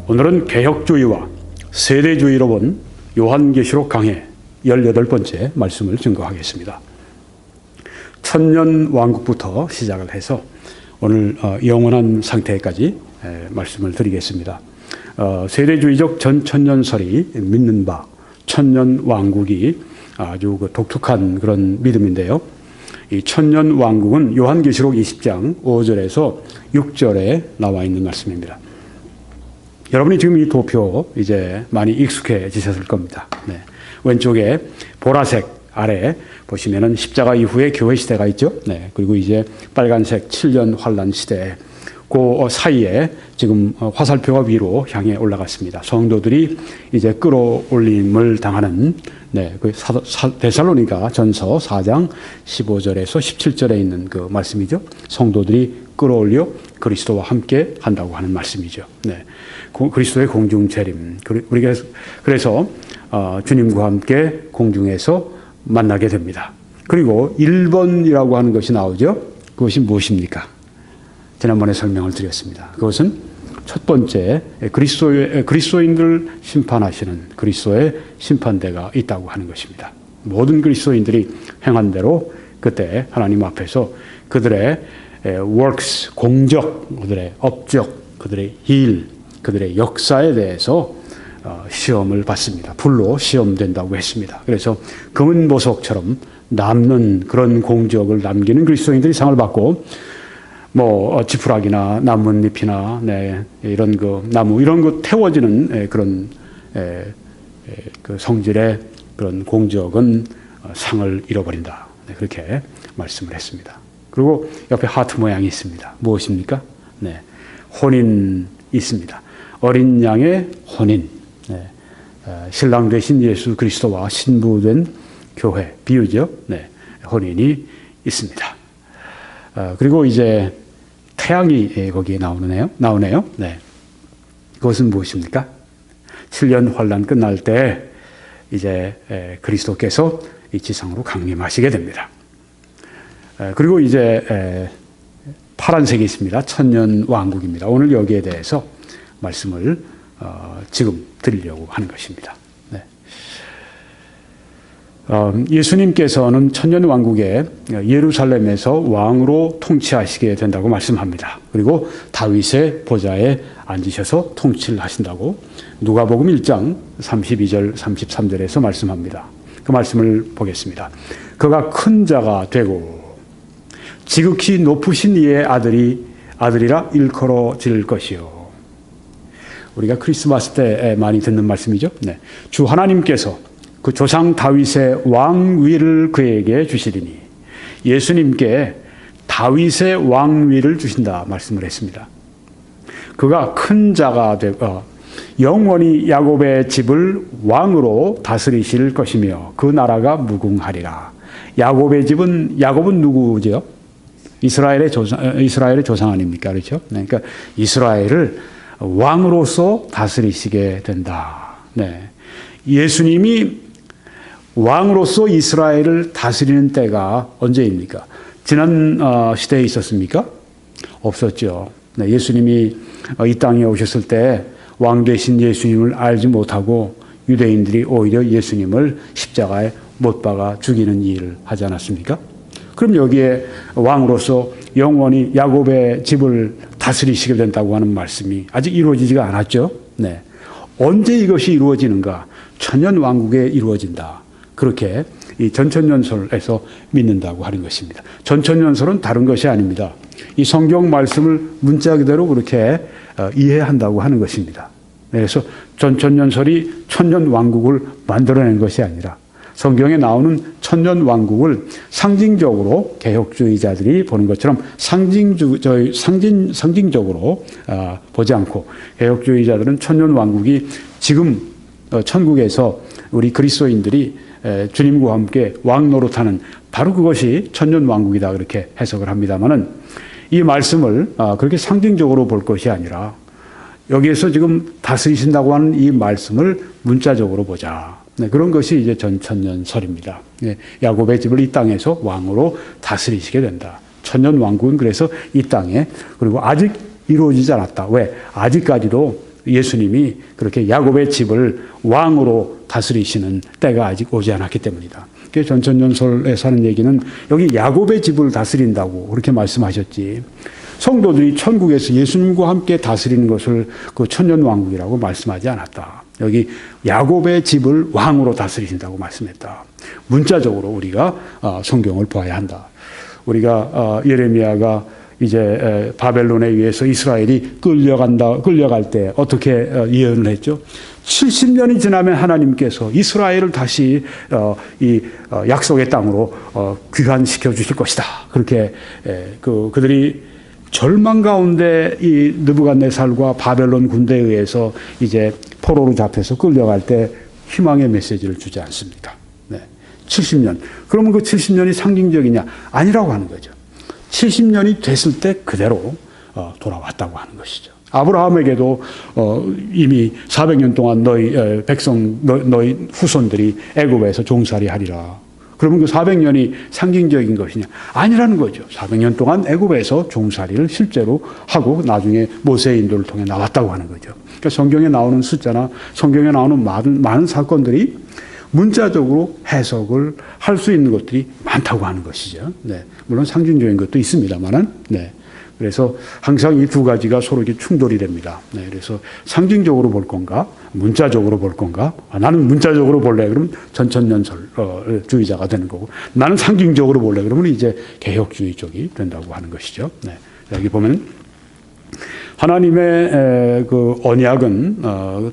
오늘은 개혁주의와 세대주의로 본 요한계시록 강해 18번째 말씀을 증거하겠습니다. 천년왕국부터 시작을 해서 오늘 영원한 상태까지 말씀을 드리겠습니다. 세대주의적 전천년설이 믿는 바 천년왕국이 아주 독특한 그런 믿음인데요. 이 천년왕국은 요한계시록 20장 5절에서 6절에 나와 있는 말씀입니다. 여러분이 지금 이 도표 이제 많이 익숙해지셨을 겁니다. 네. 왼쪽에 보라색 아래 보시면은 십자가 이후에 교회 시대가 있죠. 네. 그리고 이제 빨간색 7년 환란 시대 그 사이에 지금 화살표가 위로 향해 올라갔습니다. 성도들이 이제 끌어올림을 당하는 그 데살로니가 전서 4장 15절에서 17절에 있는 그 말씀이죠. 성도들이 끌어올려 그리스도와 함께 한다고 하는 말씀이죠. 네. 그리스도의 공중 재림. 우리가 그래서 주님과 함께 공중에서 만나게 됩니다. 그리고 1번이라고 하는 것이 나오죠. 그것이 무엇입니까? 지난번에 설명을 드렸습니다. 그것은 첫 번째 그리스도인들 심판하시는 그리스도의 심판대가 있다고 하는 것입니다. 모든 그리스도인들이 행한 대로 그때 하나님 앞에서 그들의 works, 공적, 그들의 업적, 그들의 일, 그들의 역사에 대해서 시험을 받습니다. 불로 시험된다고 했습니다. 그래서 금은 보석처럼 남는 그런 공적을 남기는 그리스도인들이 상을 받고 지푸라기나 나뭇잎이나 이런 그 나무 이런 거 태워지는 그런 그 성질의 그런 공적은 상을 잃어버린다. 그렇게 말씀을 했습니다. 그리고 옆에 하트 모양이 있습니다. 무엇입니까? 혼인 있습니다. 어린 양의 혼인. 신랑 되신 예수 그리스도와 신부된 교회 비유죠. 혼인이 있습니다. 그리고 이제 태양이 거기에 나오네요. 그것은 무엇입니까? 7년 환란 끝날 때 이제 그리스도께서 이 지상으로 강림하시게 됩니다. 그리고 이제 파란색이 있습니다. 천년 왕국입니다. 오늘 여기에 대해서 말씀을 지금 드리려고 하는 것입니다. 예수님께서는 천년왕국에 예루살렘에서 왕으로 통치하시게 된다고 말씀합니다. 그리고 다윗의 보좌에 앉으셔서 통치를 하신다고 누가복음 1장 32절 33절에서 말씀합니다. 그 말씀을 보겠습니다. 그가 큰 자가 되고 지극히 높으신 이의 아들이라 일컬어질 것이요. 우리가 크리스마스 때 많이 듣는 말씀이죠. 주 하나님께서 그 조상 다윗의 왕위를 그에게 주시리니 예수님께 다윗의 왕위를 주신다 말씀을 했습니다. 그가 큰 자가 되고 영원히 야곱의 집을 왕으로 다스리실 것이며 그 나라가 무궁하리라. 야곱은 누구죠? 이스라엘의 조상 아닙니까? 그렇죠? 그러니까 이스라엘을 왕으로서 다스리시게 된다. 예수님이 왕으로서 이스라엘을 다스리는 때가 언제입니까? 지난 시대에 있었습니까? 없었죠. 예수님이 이 땅에 오셨을 때 왕 되신 예수님을 알지 못하고 유대인들이 오히려 예수님을 십자가에 못 박아 죽이는 일을 하지 않았습니까? 그럼 여기에 왕으로서 영원히 야곱의 집을 다스리시게 된다고 하는 말씀이 아직 이루어지지가 않았죠. 언제 이것이 이루어지는가? 천년왕국에 이루어진다. 그렇게 이 전천년설에서 믿는다고 하는 것입니다. 전천년설은 다른 것이 아닙니다. 이 성경 말씀을 문자 그대로 그렇게 이해한다고 하는 것입니다. 그래서 전천년설이 천년왕국을 만들어낸 것이 아니라 성경에 나오는 천년왕국을 상징적으로 개혁주의자들이 보는 것처럼 상징적으로 보지 않고 개혁주의자들은 천년왕국이 지금 천국에서 우리 그리스도인들이 주님과 함께 왕 노릇하는 바로 그것이 천년왕국이다 그렇게 해석을 합니다만은 이 말씀을 그렇게 상징적으로 볼 것이 아니라 여기에서 지금 다스리신다고 하는 이 말씀을 문자적으로 보자. 그런 것이 이제 전천년설입니다. 야곱의 집을 이 땅에서 왕으로 다스리시게 된다. 천년왕국은 그래서 이 땅에 그리고 아직 이루어지지 않았다. 왜? 아직까지도 예수님이 그렇게 야곱의 집을 왕으로 다스리시는 때가 아직 오지 않았기 때문이다. 전천년설에서 하는 얘기는 여기 야곱의 집을 다스린다고 그렇게 말씀하셨지, 성도들이 천국에서 예수님과 함께 다스리는 것을 그 천년왕국이라고 말씀하지 않았다. 여기 야곱의 집을 왕으로 다스리신다고 말씀했다. 문자적으로 우리가 성경을 봐야 한다. 우리가 예레미야가 이제 바벨론에 의해서 이스라엘이 끌려갈 때 어떻게 예언을 했죠? 70년이 지나면 하나님께서 이스라엘을 다시 이 약속의 땅으로 귀환시켜 주실 것이다. 그렇게 그들이 절망 가운데 이 느부갓네살과 바벨론 군대에 의해서 이제 포로로 잡혀서 끌려갈 때 희망의 메시지를 주지 않습니까? 네. 70년. 그러면 그 70년이 상징적이냐? 아니라고 하는 거죠. 70년이 됐을 때 그대로 돌아왔다고 하는 것이죠. 아브라함에게도 이미 400년 동안 너희 백성, 너희 후손들이 애굽에서 종살이 하리라. 그러면 그 400년이 상징적인 것이냐? 아니라는 거죠. 400년 동안 애굽에서 종살이를 실제로 하고 나중에 모세의 인도를 통해 나왔다고 하는 거죠. 그러니까 성경에 나오는 숫자나 성경에 나오는 많은 사건들이 문자적으로 해석을 할 수 있는 것들이 많다고 하는 것이죠. 네. 물론 상징적인 것도 있습니다만은, 네. 그래서 항상 이 두 가지가 서로 이렇게 충돌이 됩니다. 네. 그래서 상징적으로 볼 건가, 문자적으로 볼 건가? 나는 문자적으로 볼래. 그러면 전천년설주의자가 되는 거고, 나는 상징적으로 볼래. 그러면 이제 개혁주의 쪽이 된다고 하는 것이죠. 네. 여기 보면 하나님의 그 언약은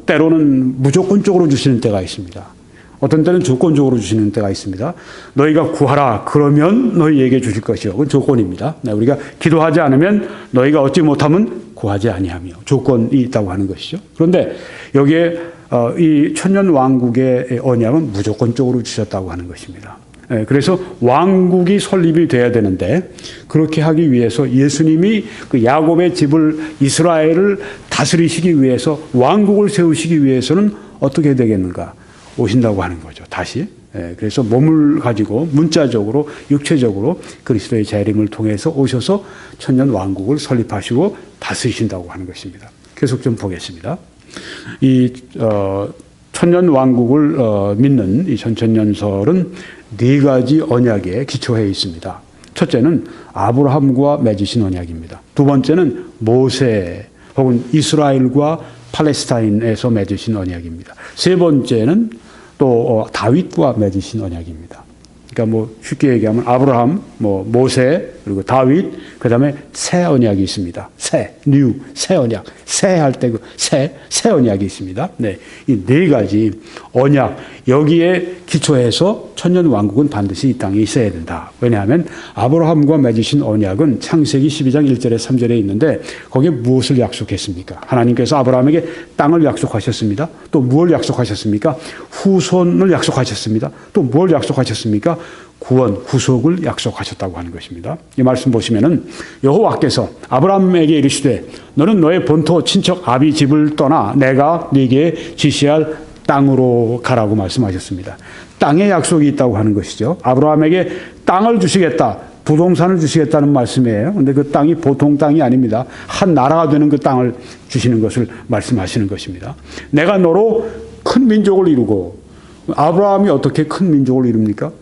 때로는 무조건적으로 주시는 때가 있습니다. 어떤 때는 조건적으로 주시는 때가 있습니다. 너희가 구하라 그러면 너희에게 주실 것이요. 그건 조건입니다. 우리가 기도하지 않으면 너희가 얻지 못하면 구하지 아니하며 조건이 있다고 하는 것이죠. 그런데 여기에 이 천년왕국의 언약은 무조건적으로 주셨다고 하는 것입니다. 그래서 왕국이 설립이 돼야 되는데 그렇게 하기 위해서 예수님이 그 야곱의 집을 이스라엘을 다스리시기 위해서 왕국을 세우시기 위해서는 어떻게 되겠는가? 오신다고 하는 거죠. 다시. 그래서 몸을 가지고 문자적으로 육체적으로 그리스도의 재림을 통해서 오셔서 천년 왕국을 설립하시고 다스리신다고 하는 것입니다. 계속 좀 보겠습니다. 이 천년 왕국을 믿는 이 전천년설은 네 가지 언약에 기초해 있습니다. 첫째는 아브라함과 맺으신 언약입니다. 두 번째는 모세 혹은 이스라엘과 팔레스타인에서 맺으신 언약입니다. 세 번째는 또 다윗과 맺으신 언약입니다. 그러니까 뭐 쉽게 얘기하면 아브라함, 뭐 모세, 그리고 다윗, 그다음에 새 언약이 있습니다. 새 언약. 새 할 때 그 새 언약이 있습니다. 네. 이 네 가지 언약 여기에 기초해서 천년 왕국은 반드시 이 땅에 있어야 된다. 왜냐하면 아브라함과 맺으신 언약은 창세기 12장 1절에 3절에 있는데 거기에 무엇을 약속했습니까? 하나님께서 아브라함에게 땅을 약속하셨습니다. 또 무엇을 약속하셨습니까? 후손을 약속하셨습니다. 또 뭘 약속하셨습니까? 구원, 구속을 약속하셨다고 하는 것입니다. 이 말씀 보시면은 여호와께서 아브라함에게 이르시되 너는 너의 본토 친척 아비 집을 떠나 내가 네게 지시할 땅으로 가라고 말씀하셨습니다. 땅의 약속이 있다고 하는 것이죠. 아브라함에게 땅을 주시겠다. 부동산을 주시겠다는 말씀이에요. 그런데 그 땅이 보통 땅이 아닙니다. 한 나라가 되는 그 땅을 주시는 것을 말씀하시는 것입니다. 내가 너로 큰 민족을 이루고 아브라함이 어떻게 큰 민족을 이룹니까?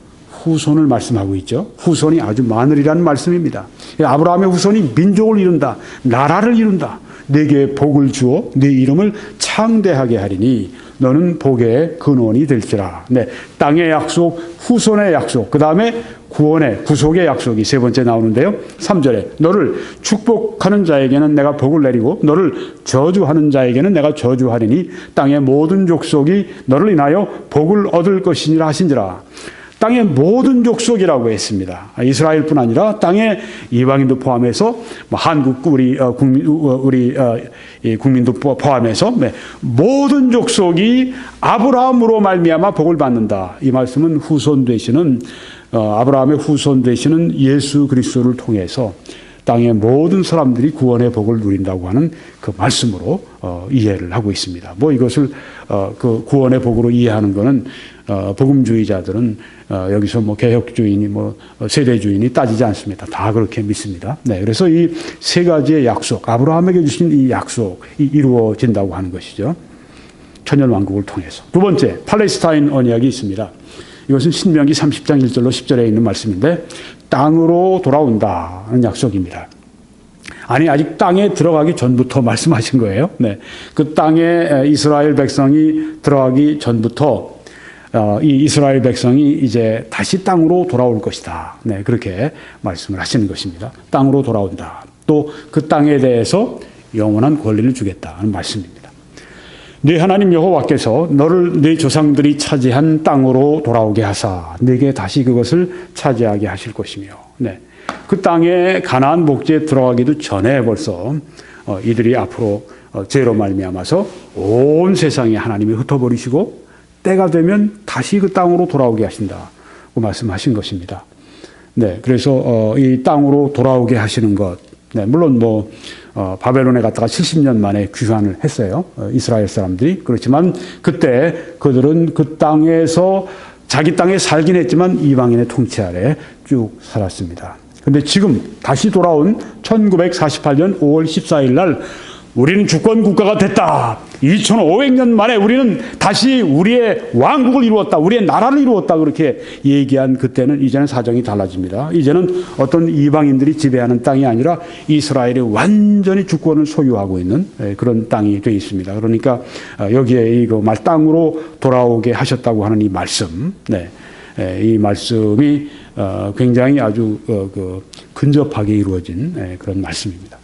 후손을 말씀하고 있죠. 후손이 아주 많으리라는 말씀입니다. 아브라함의 후손이 민족을 이룬다. 나라를 이룬다. 네게 복을 주어 네 이름을 창대하게 하리니 너는 복의 근원이 될지라. 네, 땅의 약속, 후손의 약속, 그 다음에 구원의, 구속의 약속이 세 번째 나오는데요. 3절에 너를 축복하는 자에게는 내가 복을 내리고 너를 저주하는 자에게는 내가 저주하리니 땅의 모든 족속이 너를 인하여 복을 얻을 것이니라 하신지라. 땅의 모든 족속이라고 했습니다. 이스라엘뿐 아니라 땅의 이방인도 포함해서 한국 우리 국민도 포함해서 모든 족속이 아브라함으로 말미암아 복을 받는다. 이 말씀은 후손 되시는 아브라함의 후손 되시는 예수 그리스도를 통해서 땅의 모든 사람들이 구원의 복을 누린다고 하는 그 말씀으로 이해를 하고 있습니다. 뭐 이것을 그 구원의 복으로 이해하는 것은 복음주의자들은 여기서 뭐 개혁주의니 뭐 세대주의니 따지지 않습니다. 다 그렇게 믿습니다. 네, 그래서 이 세 가지의 약속, 아브라함에게 주신 이 약속이 이루어진다고 하는 것이죠. 천년왕국을 통해서. 두 번째, 팔레스타인 언약이 있습니다. 이것은 신명기 30장 1절로 10절에 있는 말씀인데 땅으로 돌아온다는 약속입니다. 아니 아직 땅에 들어가기 전부터 말씀하신 거예요. 네, 그 땅에 이스라엘 백성이 들어가기 전부터 이 이스라엘 백성이 이제 다시 땅으로 돌아올 것이다. 네, 그렇게 말씀을 하시는 것입니다. 땅으로 돌아온다. 또 그 땅에 대해서 영원한 권리를 주겠다는 말씀입니다. 네 하나님 여호와께서 너를 네 조상들이 차지한 땅으로 돌아오게 하사 네게 다시 그것을 차지하게 하실 것이며, 네, 그 땅에 가나안 복지에 들어가기도 전에 벌써 이들이 앞으로 죄로 말미암아서 온 세상에 하나님이 흩어버리시고 때가 되면 다시 그 땅으로 돌아오게 하신다고 말씀하신 것입니다. 네, 그래서 이 땅으로 돌아오게 하시는 것, 네, 물론 뭐 바벨론에 갔다가 70년 만에 귀환을 했어요. 이스라엘 사람들이. 그렇지만 그때 그들은 그 땅에서 자기 땅에 살긴 했지만 이방인의 통치 아래 쭉 살았습니다. 근데 지금 다시 돌아온 1948년 5월 14일 날 우리는 주권 국가가 됐다. 2500년 만에 우리는 다시 우리의 왕국을 이루었다. 우리의 나라를 이루었다. 그렇게 얘기한 그때는 이제는 사정이 달라집니다. 이제는 어떤 이방인들이 지배하는 땅이 아니라 이스라엘이 완전히 주권을 소유하고 있는 그런 땅이 되어 있습니다. 그러니까 여기에 이거 말 땅으로 돌아오게 하셨다고 하는 이 말씀, 네, 이 말씀이 굉장히 아주 근접하게 이루어진 그런 말씀입니다.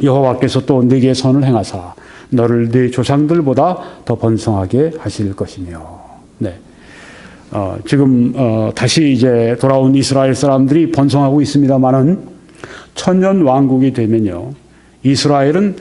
여호와께서 또 네게 선을 행하사 너를 네 조상들보다 더 번성하게 하실 것이며, 네, 지금 다시 이제 돌아온 이스라엘 사람들이 번성하고 있습니다만은 천년 왕국이 되면요 이스라엘은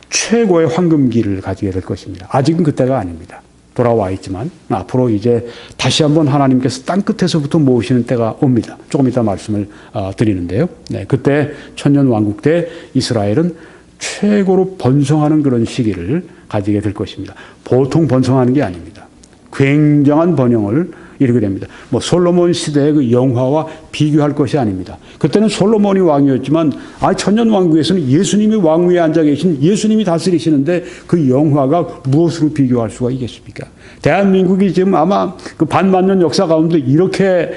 최고의 황금기를 가지게 될 것입니다. 아직은 그때가 아닙니다. 돌아와 있지만 앞으로 이제 다시 한번 하나님께서 땅 끝에서부터 모으시는 때가 옵니다. 조금 이따 말씀을 드리는데요. 네, 그때 천년 왕국 때 이스라엘은 최고로 번성하는 그런 시기를 가지게 될 것입니다. 보통 번성하는 게 아닙니다. 굉장한 번영을 이루게 됩니다. 뭐 솔로몬 시대의 그 영화와 비교할 것이 아닙니다. 그때는 솔로몬이 왕이었지만 천년 왕국에서는 예수님이 왕위에 앉아 계신 예수님이 다스리시는데 그 영화가 무엇으로 비교할 수가 있겠습니까? 대한민국이 지금 아마 그 반만년 역사 가운데 이렇게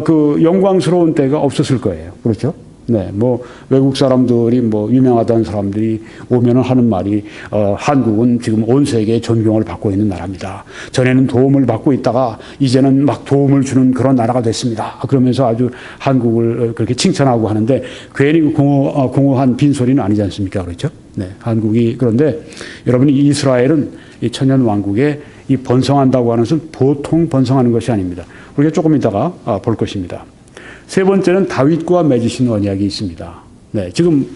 그 영광스러운 때가 없었을 거예요. 그렇죠? 네, 뭐 외국 사람들이 뭐 유명하다는 사람들이 오면은 하는 말이 한국은 지금 온 세계에 존경을 받고 있는 나라입니다. 전에는 도움을 받고 있다가 이제는 막 도움을 주는 그런 나라가 됐습니다. 그러면서 아주 한국을 그렇게 칭찬하고 하는데 괜히 공허한 빈소리는 아니지 않습니까? 그렇죠? 네, 한국이 그런데 여러분이 이스라엘은 이 천년 왕국에 이 번성한다고 하는 것은 보통 번성하는 것이 아닙니다. 우리가 조금 이따가 볼 것입니다. 세 번째는 다윗과 맺으신 언약이 있습니다. 네, 지금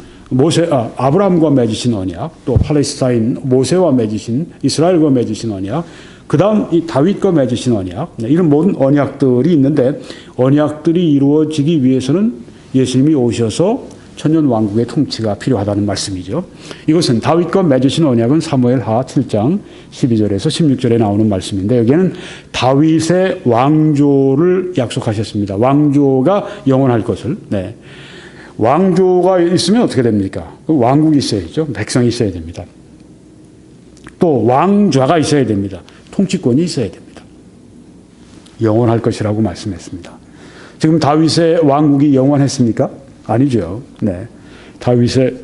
아브라함과 맺으신 언약, 또 팔레스타인 모세와 맺으신 이스라엘과 맺으신 언약, 그 다음 이 다윗과 맺으신 언약, 네, 이런 모든 언약들이 있는데 언약들이 이루어지기 위해서는 예수님이 오셔서 천년 왕국의 통치가 필요하다는 말씀이죠. 이것은 다윗과 맺으신 언약은 사무엘하 7장 12절에서 16절에 나오는 말씀인데 여기에는 다윗의 왕조를 약속하셨습니다. 왕조가 영원할 것을. 네. 왕조가 있으면 어떻게 됩니까? 왕국이 있어야죠. 백성이 있어야 됩니다. 또 왕좌가 있어야 됩니다. 통치권이 있어야 됩니다. 영원할 것이라고 말씀했습니다. 지금 다윗의 왕국이 영원했습니까? 아니죠. 네. 다윗의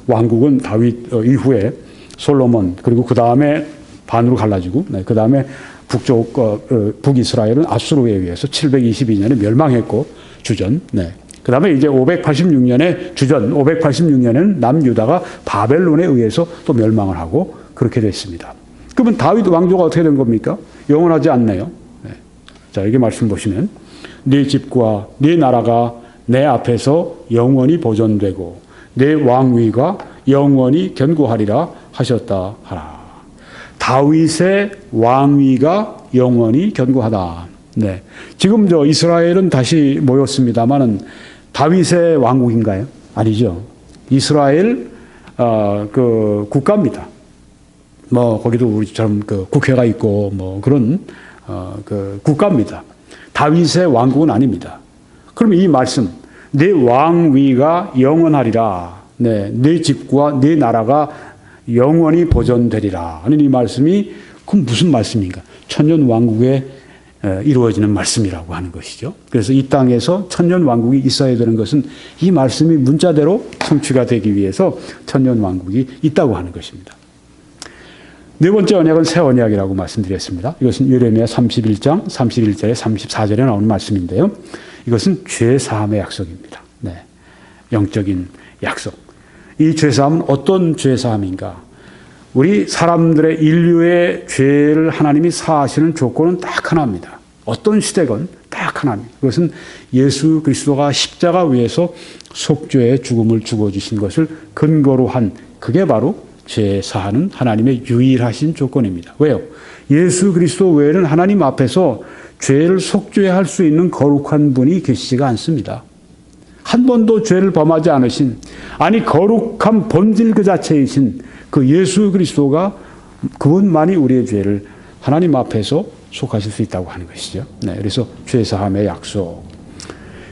왕국은 다윗 이후에 솔로몬 그리고 그 다음에 반으로 갈라지고, 네. 그 다음에 북쪽 북이스라엘은 아수르에 의해서 722년에 멸망했고 주전. 네. 그 다음에 이제 586년에 주전 586년에는 남유다가 바벨론에 의해서 또 멸망을 하고 그렇게 됐습니다. 그러면 다윗 왕조가 어떻게 된 겁니까? 영원하지 않네요. 네. 자, 여기 말씀 보시면 네 집과 네 나라가 내 앞에서 영원히 보존되고 내 왕위가 영원히 견고하리라 하셨다 하라. 다윗의 왕위가 영원히 견고하다. 네. 지금 이스라엘은 다시 모였습니다만은 다윗의 왕국인가요? 아니죠. 이스라엘 그 국가입니다. 뭐 거기도 우리처럼 그 국회가 있고 뭐 그런 그 국가입니다. 다윗의 왕국은 아닙니다. 그럼 이 말씀, 내 왕위가 영원하리라. 네, 내 집과 내 나라가 영원히 보존되리라 하는 이 말씀이 그럼 무슨 말씀인가? 천년 왕국에 이루어지는 말씀이라고 하는 것이죠. 그래서 이 땅에서 천년 왕국이 있어야 되는 것은 이 말씀이 문자대로 성취가 되기 위해서 천년 왕국이 있다고 하는 것입니다. 네 번째 언약은 새 언약이라고 말씀드렸습니다. 이것은 예레미야 31장 31절에 34절에 나오는 말씀인데요. 이것은 죄사함의 약속입니다. 네, 영적인 약속. 이 죄사함은 어떤 죄사함인가? 우리 사람들의 인류의 죄를 하나님이 사하시는 조건은 딱 하나입니다. 어떤 시대건 딱 하나입니다. 그것은 예수 그리스도가 십자가 위에서 속죄의 죽음을 죽어주신 것을 근거로 한 그게 바로 죄 사하는 하나님의 유일하신 조건입니다. 왜요? 예수 그리스도 외에는 하나님 앞에서 죄를 속죄할 수 있는 거룩한 분이 계시지가 않습니다. 한 번도 죄를 범하지 않으신, 아니 거룩한 본질 그 자체이신 그 예수 그리스도가 그분만이 우리의 죄를 하나님 앞에서 속하실 수 있다고 하는 것이죠. 네, 그래서 죄사함의 약속.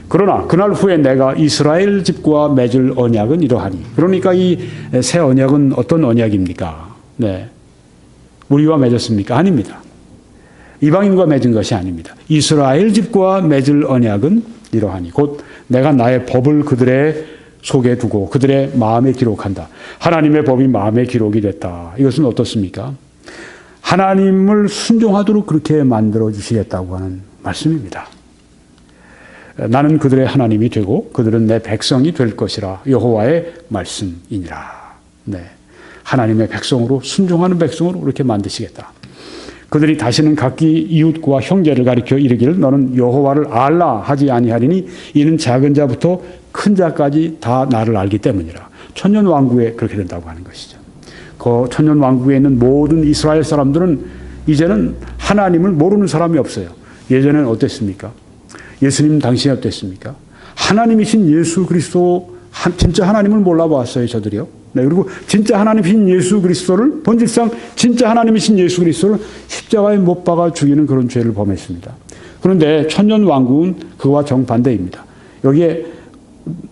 그러나 그날 후에 내가 이스라엘 집과 맺을 언약은 이러하니. 그러니까 이 새 언약은 어떤 언약입니까? 네, 우리와 맺었습니까? 아닙니다. 이방인과 맺은 것이 아닙니다. 이스라엘 집과 맺을 언약은 이러하니 곧 내가 나의 법을 그들의 속에 두고 그들의 마음에 기록한다. 하나님의 법이 마음에 기록이 됐다. 이것은 어떻습니까? 하나님을 순종하도록 그렇게 만들어 주시겠다고 하는 말씀입니다. 나는 그들의 하나님이 되고 그들은 내 백성이 될 것이라 여호와의 말씀이니라. 네, 하나님의 백성으로 순종하는 백성으로 그렇게 만드시겠다. 그들이 다시는 각기 이웃과 형제를 가리켜 이르기를 너는 여호와를 알라 하지 아니하리니 이는 작은 자부터 큰 자까지 다 나를 알기 때문이라. 천년 왕국에 그렇게 된다고 하는 것이죠. 그 천년 왕국에 있는 모든 이스라엘 사람들은 이제는 하나님을 모르는 사람이 없어요. 예전에는 어땠습니까? 예수님 당시에 어땠습니까? 하나님이신 예수 그리스도 진짜 하나님을 몰라봤어요, 저들이요. 네, 그리고 진짜 하나님이신 예수 그리스도를 본질상 진짜 하나님이신 예수 그리스도를 십자가에 못 박아 죽이는 그런 죄를 범했습니다. 그런데 천년 왕국은 그와 정반대입니다. 여기에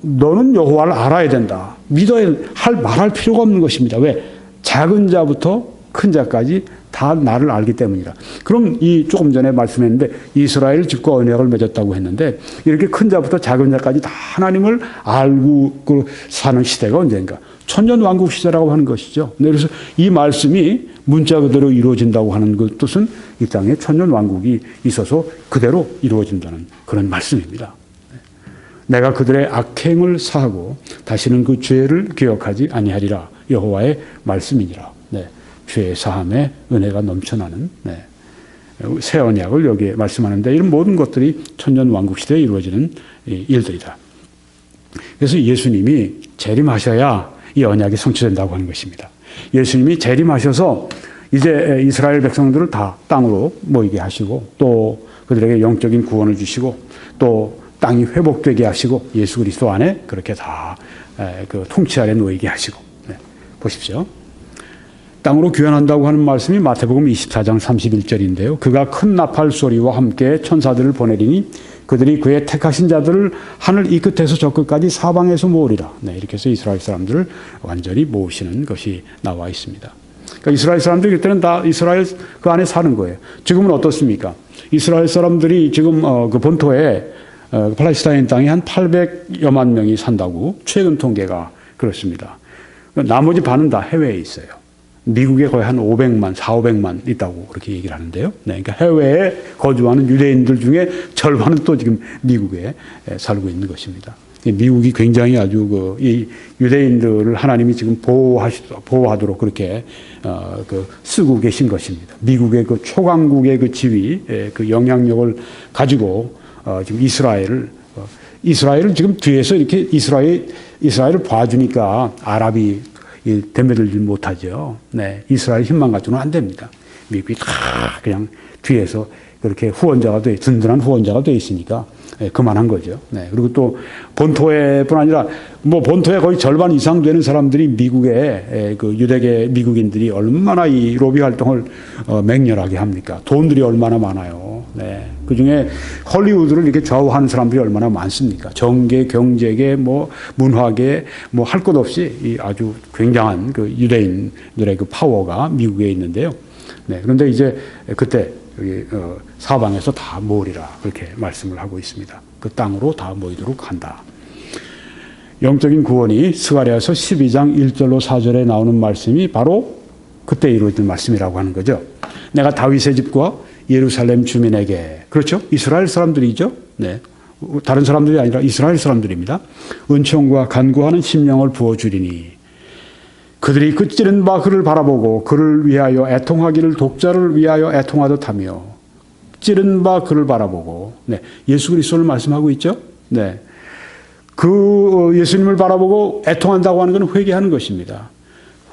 너는 여호와를 알아야 된다. 믿어야 말할 필요가 없는 것입니다. 왜? 작은 자부터 큰 자까지 다 나를 알기 때문이라. 그럼 이 조금 전에 말씀했는데 이스라엘 집과 언약을 맺었다고 했는데 이렇게 큰 자부터 작은 자까지 다 하나님을 알고 사는 시대가 언젠가? 천년 왕국 시대라고 하는 것이죠. 그래서 이 말씀이 문자 그대로 이루어진다고 하는 그 뜻은 이 땅에 천년 왕국이 있어서 그대로 이루어진다는 그런 말씀입니다. 내가 그들의 악행을 사하고 다시는 그 죄를 기억하지 아니하리라. 여호와의 말씀이니라. 네, 죄 사함의 은혜가 넘쳐나는 새 언약을 여기에 말씀하는데 이런 모든 것들이 천년 왕국 시대에 이루어지는 일들이다. 그래서 예수님이 재림하셔야 이 언약이 성취된다고 하는 것입니다. 예수님이 재림하셔서 이제 이스라엘 백성들을 다 땅으로 모이게 하시고 또 그들에게 영적인 구원을 주시고 또 땅이 회복되게 하시고 예수 그리스도 안에 그렇게 다 그 통치 아래 놓이게 하시고. 네, 보십시오. 땅으로 귀환한다고 하는 말씀이 마태복음 24장 31절인데요. 그가 큰 나팔 소리와 함께 천사들을 보내리니 그들이 그의 택하신 자들을 하늘 이 끝에서 저 끝까지 사방에서 모으리라. 네, 이렇게 해서 이스라엘 사람들을 완전히 모으시는 것이 나와 있습니다. 그러니까 이스라엘 사람들이 그때는 다 이스라엘 그 안에 사는 거예요. 지금은 어떻습니까? 이스라엘 사람들이 지금 그 본토에 팔레스타인 땅에 한 800여만 명이 산다고 최근 통계가 그렇습니다. 나머지 반은 다 해외에 있어요. 미국에 거의 한 500만, 4,500만 있다고 그렇게 얘기를 하는데요. 네, 그러니까 해외에 거주하는 유대인들 중에 절반은 또 지금 미국에 살고 있는 것입니다. 미국이 굉장히 아주 이 유대인들을 하나님이 지금 보호하도록 그렇게 쓰고 계신 것입니다. 미국의 그 초강국의 그 지위, 그 영향력을 가지고 지금 이스라엘을 지금 뒤에서 이렇게 이스라엘을 봐주니까 아랍이 덤벼들지 못하죠. 네, 이스라엘 힘만 가지고는 안 됩니다. 미국이 다 그냥 뒤에서 그렇게 든든한 후원자가 돼 있으니까 그만한 거죠. 네. 그리고 또 본토에뿐 아니라 뭐 본토의 거의 절반 이상 되는 사람들이 미국의 그 유대계 미국인들이 얼마나 이 로비 활동을 맹렬하게 합니까? 돈들이 얼마나 많아요. 네. 그 중에 헐리우드를 이렇게 좌우하는 사람들이 얼마나 많습니까? 정계, 경제계, 뭐 문화계, 뭐 할 것 없이 이 아주 굉장한 그 유대인들의 그 파워가 미국에 있는데요. 네. 그런데 이제 그때 여기 사방에서 다 모으리라 그렇게 말씀을 하고 있습니다. 그 땅으로 다 모이도록 한다. 영적인 구원이 스가랴서 12장 1절로 4절에 나오는 말씀이 바로 그때 이루어진 말씀이라고 하는 거죠. 내가 다윗의 집과 예루살렘 주민에게, 그렇죠? 이스라엘 사람들이죠. 네. 다른 사람들이 아니라 이스라엘 사람들입니다. 은총과 간구하는 심령을 부어주리니 그들이 그 찌른 바 그를 바라보고 그를 위하여 애통하기를 독자를 위하여 애통하듯 하며 찌른 바 그를 바라보고, 네. 예수 그리스도를 말씀하고 있죠. 네. 그 예수님을 바라보고 애통한다고 하는 것은 회개하는 것입니다.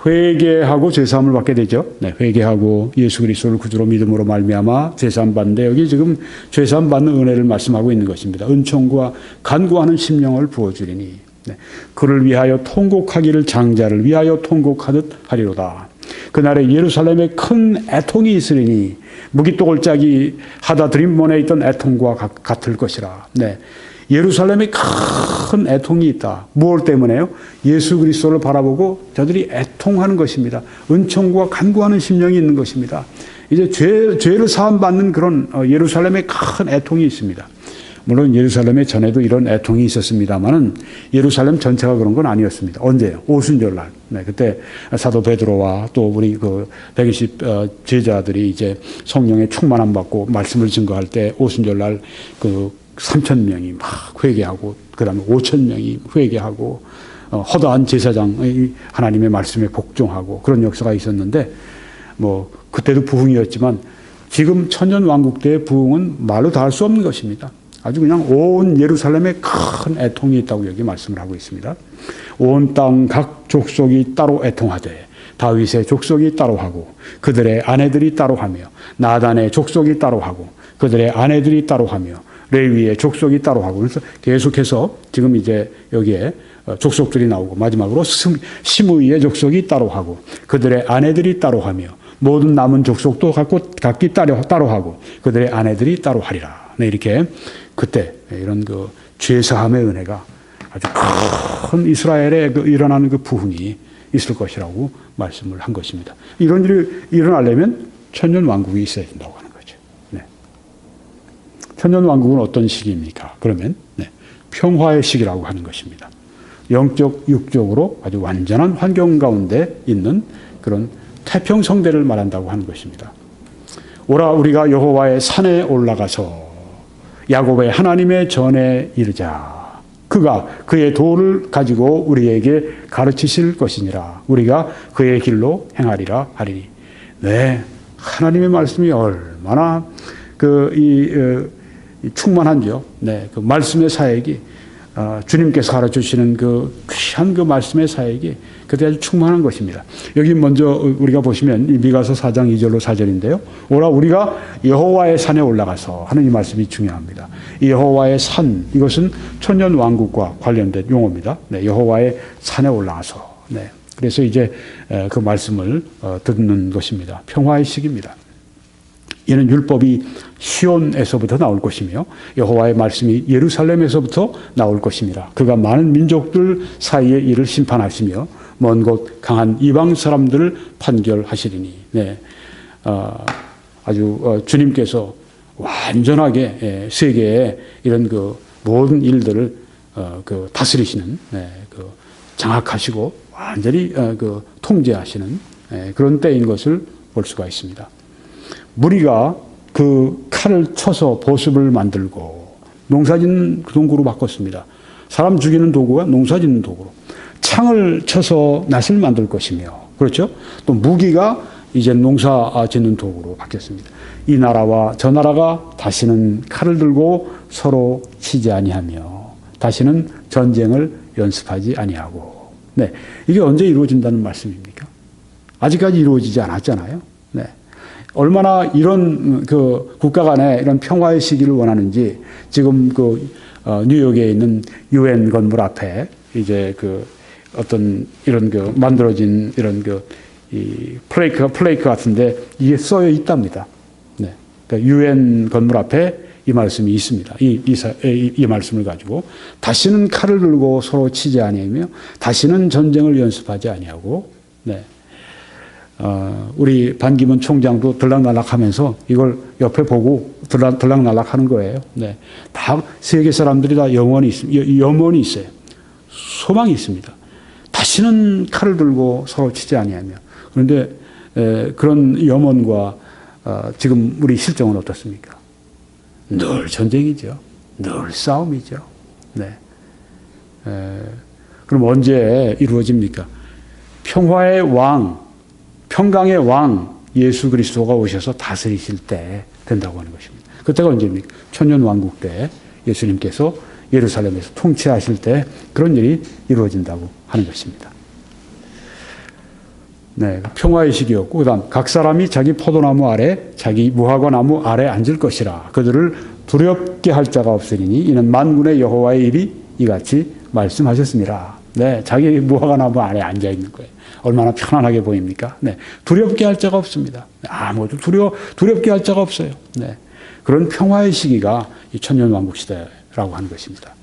회개하고 죄사함을 받게 되죠. 네, 회개하고 예수 그리스도를 구주로 믿음으로 말미암아 죄사함 받는데 여기 지금 죄사함 받는 은혜를 말씀하고 있는 것입니다. 은총과 간구하는 심령을 부어주리니 네, 그를 위하여 통곡하기를 장자를 위하여 통곡하듯 하리로다. 그날에 예루살렘에 큰 애통이 있으리니 무기또골짜기 하다 드림몬에 있던 애통과 같을 것이라. 네. 예루살렘에 큰 애통이 있다. 무엇 때문에요? 예수 그리스도를 바라보고 저들이 애통하는 것입니다. 은총과 간구하는 심령이 있는 것입니다. 이제 죄를 사함받는 그런 예루살렘에 큰 애통이 있습니다. 물론 예루살렘에 전에도 이런 애통이 있었습니다만은 예루살렘 전체가 그런 건 아니었습니다. 언제요? 오순절날. 네, 그때 사도 베드로와 또 우리 그 120 제자들이 이제 성령의 충만함 받고 말씀을 증거할 때 오순절날 그 3,000명이 막 회개하고 그다음에 5,000명이 회개하고 허다한 제사장의 하나님의 말씀에 복종하고 그런 역사가 있었는데 뭐 그때도 부흥이었지만 지금 천년왕국 때의 부흥은 말로 다 할 수 없는 것입니다. 아주 그냥 온 예루살렘에 큰 애통이 있다고 여기 말씀을 하고 있습니다. 온 땅 각 족속이 따로 애통하되 다윗의 족속이 따로 하고 그들의 아내들이 따로 하며 나단의 족속이 따로 하고 그들의 아내들이 따로 하며 레위의 족속이 따로 하고 그래서 계속해서 지금 이제 여기에 족속들이 나오고 마지막으로 시므이의 족속이 따로 하고 그들의 아내들이 따로 하며 모든 남은 족속도 각기 따로 하고 그들의 아내들이 따로 하리라. 네, 이렇게 그때 이런 그 죄사함의 은혜가 아주 큰 이스라엘에 일어나는 그 부흥이 있을 것이라고 말씀을 한 것입니다. 이런 일이 일어나려면 천년왕국이 있어야 된다고 하는 거죠. 네. 천년왕국은 어떤 시기입니까? 그러면 네, 평화의 시기라고 하는 것입니다. 영적, 육적으로 아주 완전한 환경 가운데 있는 그런 태평성대를 말한다고 하는 것입니다. 오라 우리가 여호와의 산에 올라가서 야곱의 하나님의 전에 이르자. 그가 그의 도를 가지고 우리에게 가르치실 것이니라. 우리가 그의 길로 행하리라 하리니. 네, 하나님의 말씀이 얼마나 충만한지요. 네, 그 말씀의 사역이 주님께서 가르쳐 주시는 그 귀한 그 말씀의 사역이 그때 아주 충만한 것입니다. 여기 먼저 우리가 보시면 이 미가서 4장 2절로 4절인데요. 오라 우리가 여호와의 산에 올라가서 하는 이 말씀이 중요합니다. 이 여호와의 산, 이것은 천년 왕국과 관련된 용어입니다. 네, 여호와의 산에 올라가서. 네, 그래서 이제 그 말씀을 듣는 것입니다. 평화의 시기입니다. 이는 율법이 시온에서부터 나올 것이며 여호와의 말씀이 예루살렘에서부터 나올 것입니다. 그가 많은 민족들 사이에 이를 심판하시며 먼 곳 강한 이방 사람들을 판결하시리니. 네, 아주 주님께서 완전하게 세계의 이런 그 모든 일들을 그 다스리시는 그 장악하시고 완전히 그 통제하시는 그런 때인 것을 볼 수가 있습니다. 무리가 그 칼을 쳐서 보습을 만들고 농사짓는 도구로 바꿨습니다. 사람 죽이는 도구가 농사짓는 도구로. 창을 쳐서 낫을 만들 것이며, 그렇죠? 또 무기가 이제 농사 짓는 도구로 바뀌었습니다. 이 나라와 저 나라가 다시는 칼을 들고 서로 치지 아니하며 다시는 전쟁을 연습하지 아니하고. 네, 이게 언제 이루어진다는 말씀입니까? 아직까지 이루어지지 않았잖아요. 네. 얼마나 이런 그 국가 간에 이런 평화의 시기를 원하는지 지금 그 뉴욕에 있는 유엔 건물 앞에 이제 그 어떤 이런 그 만들어진 이런 그 이 플레이크 같은데 이게 써여 있답니다. 네. 그러니까 유엔 건물 앞에 이 말씀이 있습니다. 이 말씀을 가지고 다시는 칼을 들고 서로 치지 아니하며 다시는 전쟁을 연습하지 아니하고 네. 우리 반기문 총장도 들락날락하면서 이걸 옆에 보고 들락날락하는 거예요. 네. 다 세계 사람들이 다 염원이 있어요. 소망이 있습니다. 다시는 칼을 들고 서로 치지 아니하며. 그런데 그런 염원과 지금 우리 실정은 어떻습니까? 늘 전쟁이죠. 늘 싸움이죠. 네. 그럼 언제 이루어집니까? 평화의 왕, 평강의 왕 예수 그리스도가 오셔서 다스리실 때 된다고 하는 것입니다. 그때가 언제입니까? 천년왕국 때 예수님께서 예루살렘에서 통치하실 때 그런 일이 이루어진다고 하는 것입니다. 네, 평화의 시기였고 그다음 각 사람이 자기 포도나무 아래 자기 무화과 나무 아래 앉을 것이라 그들을 두렵게 할 자가 없으리니 이는 만군의 여호와의 입이 이같이 말씀하셨습니다. 네, 자기 무화과 나무 아래 앉아 있는 거예요. 얼마나 편안하게 보입니까? 네, 두렵게 할 자가 없습니다. 아무도 두렵게 할 자가 없어요. 네, 그런 평화의 시기가 이 천년왕국 시대라고 하는 것입니다.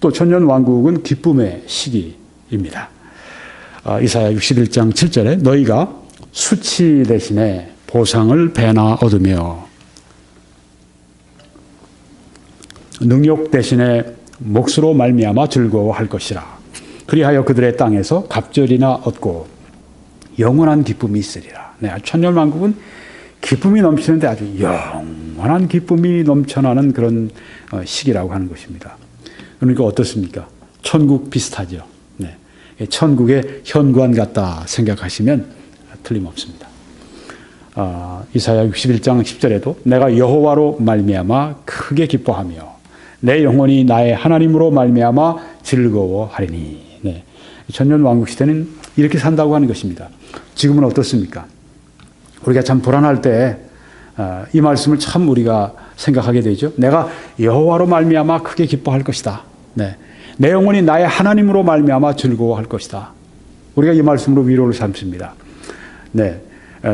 또 천년왕국은 기쁨의 시기입니다. 이사야 61장 7절에 너희가 수치 대신에 보상을 배나 얻으며 능욕 대신에 몫으로 말미암아 즐거워할 것이라. 그리하여 그들의 땅에서 갑절이나 얻고 영원한 기쁨이 있으리라. 네, 천년왕국은 기쁨이 넘치는데 아주 영원한 기쁨이 넘쳐나는 그런 시기라고 하는 것입니다. 그러니까 어떻습니까? 천국 비슷하죠. 네. 천국의 현관 같다 생각하시면 틀림없습니다. 이사야 61장 10절에도 내가 여호와로 말미암아 크게 기뻐하며 내 영혼이 나의 하나님으로 말미암아 즐거워하리니. 네. 천년왕국 시대는 이렇게 산다고 하는 것입니다. 지금은 어떻습니까? 우리가 참 불안할 때 이 말씀을 참 우리가 생각하게 되죠. 내가 여호와로 말미암아 크게 기뻐할 것이다. 네. 내 영혼이 나의 하나님으로 말미암아 즐거워할 것이다. 우리가 이 말씀으로 위로를 삼습니다. 네.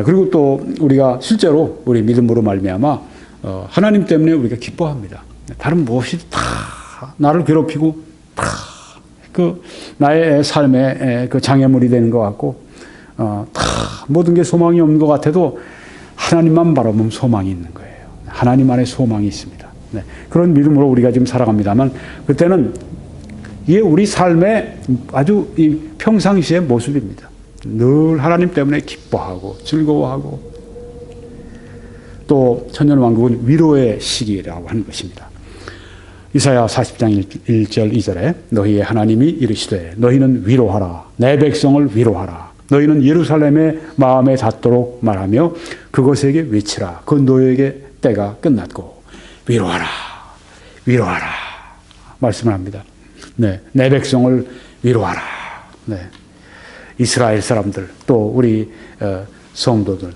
그리고 또 우리가 실제로 우리 믿음으로 말미암아 하나님 때문에 우리가 기뻐합니다. 다른 무엇이 다 나를 괴롭히고 다 그 나의 삶의 그 장애물이 되는 것 같고 다 모든 게 소망이 없는 것 같아도 하나님만 바라보면 소망이 있는 거예요. 하나님 안에 소망이 있습니다. 네. 그런 믿음으로 우리가 지금 살아갑니다만 그때는 이게 우리 삶의 아주 이 평상시의 모습입니다. 늘 하나님 때문에 기뻐하고 즐거워하고 또 천년왕국은 위로의 시기라고 하는 것입니다. 이사야 40장 1절 2절에 너희의 하나님이 이르시되 너희는 위로하라 내 백성을 위로하라 너희는 예루살렘의 마음에 닿도록 말하며 그것에게 외치라 그 노예의 때가 끝났고 위로하라 위로하라 말씀을 합니다. 네, 내 백성을 위로하라. 네. 이스라엘 사람들 또 우리 성도들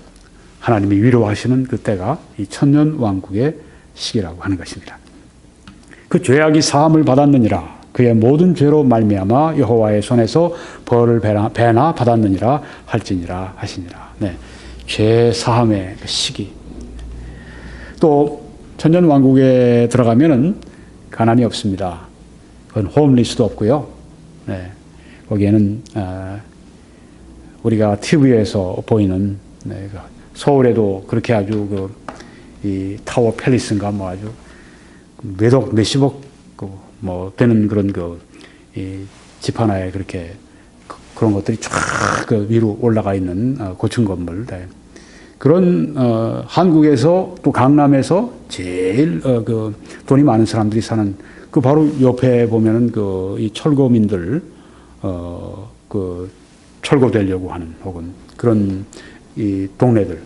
하나님이 위로하시는 그때가 이 천년왕국의 시기라고 하는 것입니다. 그 죄악이 사함을 받았느니라 그의 모든 죄로 말미암아 여호와의 손에서 벌을 배나 받았느니라 할지니라 하시니라. 네, 죄 사함의 시기. 또 천년왕국에 들어가면은 가난이 없습니다. 그건 홈리스도 없고요. 네, 거기에는 우리가 TV에서 보이는 서울에도 그렇게 아주 이 타워 팰리스인가 뭐 아주 몇십억 뭐 되는 그런 이 집 하나에 그렇게 그런 것들이 쫙 위로 올라가 있는 고층 건물. 네. 그런 한국에서 또 강남에서 제일 돈이 많은 사람들이 사는 그 바로 옆에 보면은 이 철거민들 철거되려고 하는 혹은 그런 이 동네들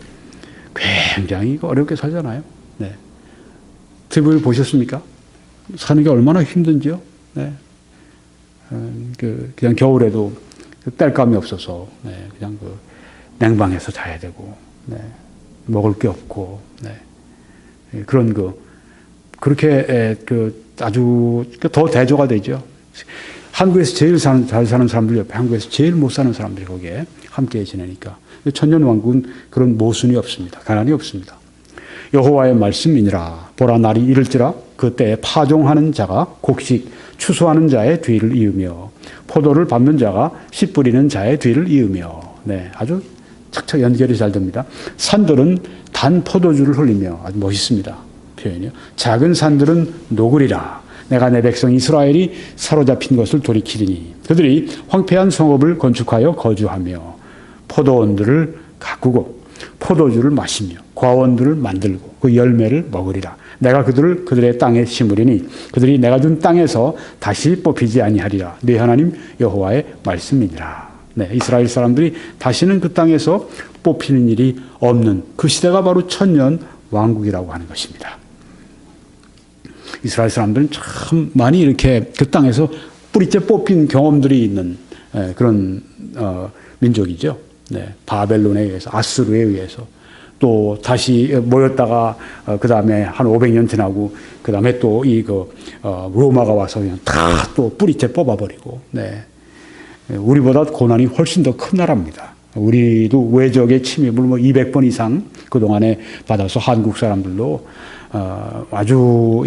굉장히 어렵게 살잖아요. 네. TV를 보셨습니까? 사는 게 얼마나 힘든지요. 네. 그냥 겨울에도 땔감이 없어서 네. 그냥 냉방에서 자야 되고 네. 먹을 게 없고, 네. 그런 그렇게 아주 더 대조가 되죠. 한국에서 제일 잘 사는 사람들 옆에 한국에서 제일 못 사는 사람들이 거기에 함께 지내니까. 천년왕국은 그런 모순이 없습니다. 가난이 없습니다. 여호와의 말씀이니라. 보라, 날이 이를지라. 그때에 파종하는 자가 곡식 추수하는 자의 뒤를 이으며 포도를 밟는 자가 씨 뿌리는 자의 뒤를 이으며. 네, 아주 착착 연결이 잘 됩니다. 산들은 단 포도주를 흘리며. 아주 멋있습니다. 표현이요. 작은 산들은 녹으리라. 내가 내 백성 이스라엘이 사로잡힌 것을 돌이키리니 그들이 황폐한 성읍을 건축하여 거주하며 포도원들을 가꾸고 포도주를 마시며 과원들을 만들고 그 열매를 먹으리라. 내가 그들의 땅에 심으리니 그들이 내가 준 땅에서 다시 뽑히지 아니하리라. 네 하나님 여호와의 말씀이니라. 네, 이스라엘 사람들이 다시는 그 땅에서 뽑히는 일이 없는 그 시대가 바로 천년 왕국이라고 하는 것입니다. 이스라엘 사람들은 참 많이 이렇게 그 땅에서 뿌리째 뽑힌 경험들이 있는 그런 민족이죠. 네, 바벨론에 의해서, 아수르에 의해서 또 다시 모였다가 그 다음에 한 500년 지나고 그 다음에 또 로마가 와서 그냥 다 또 뿌리째 뽑아버리고. 네, 우리보다 고난이 훨씬 더 큰 나라입니다. 우리도 외적의 침입을 200번 이상 그 동안에 받아서 한국 사람들도 아주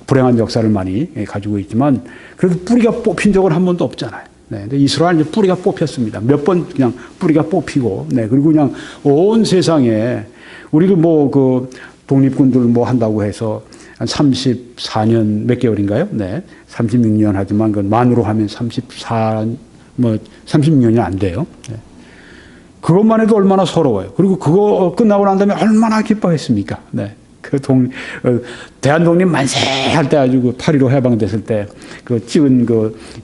불행한 역사를 많이 가지고 있지만 그래도 뿌리가 뽑힌 적은 한 번도 없잖아요. 네, 근데 이스라엘은 뿌리가 뽑혔습니다. 몇 번 그냥 뿌리가 뽑히고, 네, 그리고 그냥 온 세상에 우리도 독립군들 한다고 해서 한 34년 몇 개월인가요? 네, 36년 하지만 그 만으로 하면 36년이 안 돼요. 네. 그것만 해도 얼마나 서러워요. 그리고 그거 끝나고 난 다음에 얼마나 기뻐했습니까? 네. 대한독립 만세 할 때 아주 8.15 해방됐을 때 찍은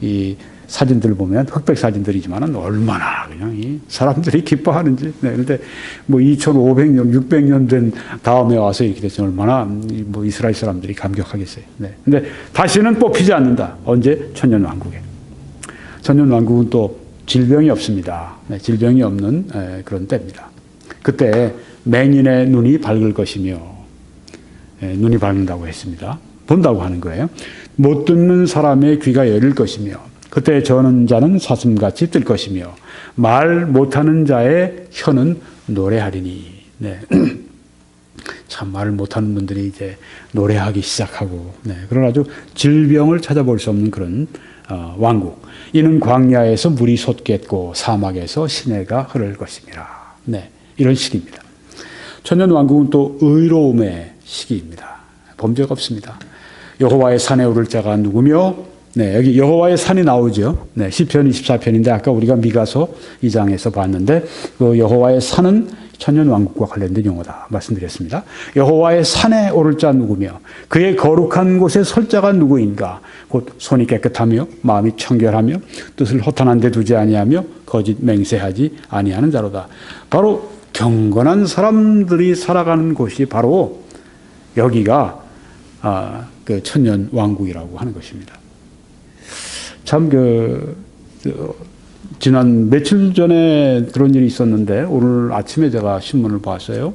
이 사진들 보면 흑백 사진들이지만은 얼마나 그냥 이 사람들이 기뻐하는지. 네. 그런데 2,500년, 600년 된 다음에 와서 이렇게 됐으면 얼마나 이스라엘 사람들이 감격하겠어요. 네. 근데 다시는 뽑히지 않는다. 언제? 천년왕국에. 천년왕국은 또 질병이 없습니다. 네. 질병이 없는 그런 때입니다. 그때 맹인의 눈이 밝을 것이며, 눈이 밝는다고 했습니다. 본다고 하는 거예요. 못 듣는 사람의 귀가 열릴 것이며 그때 저는 자는 사슴같이 뜰 것이며 말 못하는 자의 혀는 노래하리니. 네. 참 말을 못하는 분들이 이제 노래하기 시작하고, 네. 그런 아주 질병을 찾아볼 수 없는 그런 왕국. 이는 광야에서 물이 솟겠고 사막에서 시내가 흐를 것입니다. 네. 이런 시기입니다. 천년왕국은 또 의로움의 시기입니다. 범죄가 없습니다. 여호와의 산에 오를 자가 누구며? 네, 여기 여호와의 산이 나오죠. 네, 시편 24편인데 아까 우리가 미가서 2장에서 봤는데 그 여호와의 산은 천년왕국과 관련된 용어다 말씀드렸습니다. 여호와의 산에 오를 자 누구며 그의 거룩한 곳에 설 자가 누구인가? 곧 손이 깨끗하며 마음이 청결하며 뜻을 허탄한 데 두지 아니하며 거짓 맹세하지 아니하는 자로다. 바로 경건한 사람들이 살아가는 곳이 바로 여기가 그 천년 왕국이라고 하는 것입니다. 참 지난 며칠 전에 그런 일이 있었는데 오늘 아침에 제가 신문을 봤어요.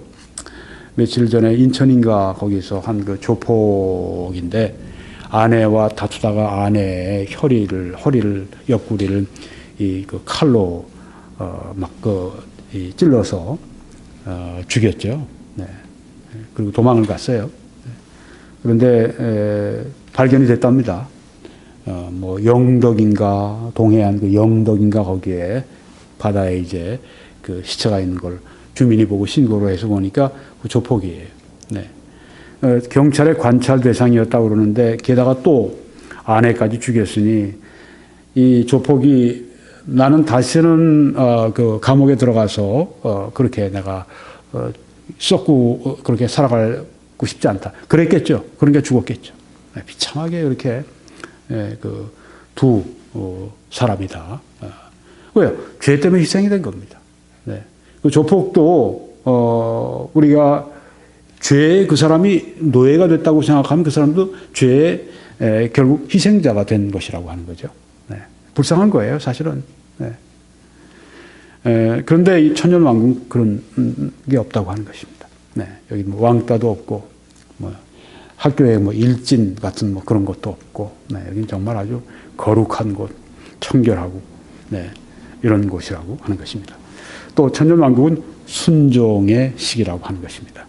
며칠 전에 인천인가 거기서 한 조폭인데 아내와 다투다가 아내의 허리를 옆구리를 칼로 찔러서 죽였죠. 네. 그리고 도망을 갔어요. 그런데 발견이 됐답니다. 영덕인가 동해안 영덕인가 거기에 바다에 이제 시체가 있는 걸 주민이 보고 신고를 해서 보니까 그 조폭이에요. 네. 경찰의 관찰 대상이었다고 그러는데 게다가 또 아내까지 죽였으니 이 조폭이 나는 다시는 감옥에 들어가서 그렇게 내가 썩고 그렇게 살아가고 싶지 않다. 그랬겠죠. 그러니까 죽었겠죠. 비참하게 이렇게 두 사람이다. 왜요? 죄 때문에 희생이 된 겁니다. 네. 그 조폭도 우리가 죄에 그 사람이 노예가 됐다고 생각하면 그 사람도 죄에 결국 희생자가 된 것이라고 하는 거죠. 네. 불쌍한 거예요, 사실은. 네. 그런데 이 천년왕국 그런 게 없다고 하는 것입니다. 네, 여기 뭐 왕따도 없고, 뭐 학교에 뭐 일진 같은 뭐 그런 것도 없고, 네, 여기는 정말 아주 거룩한 곳, 청결하고, 네, 이런 곳이라고 하는 것입니다. 또 천년왕국은 순종의 시기라고 하는 것입니다.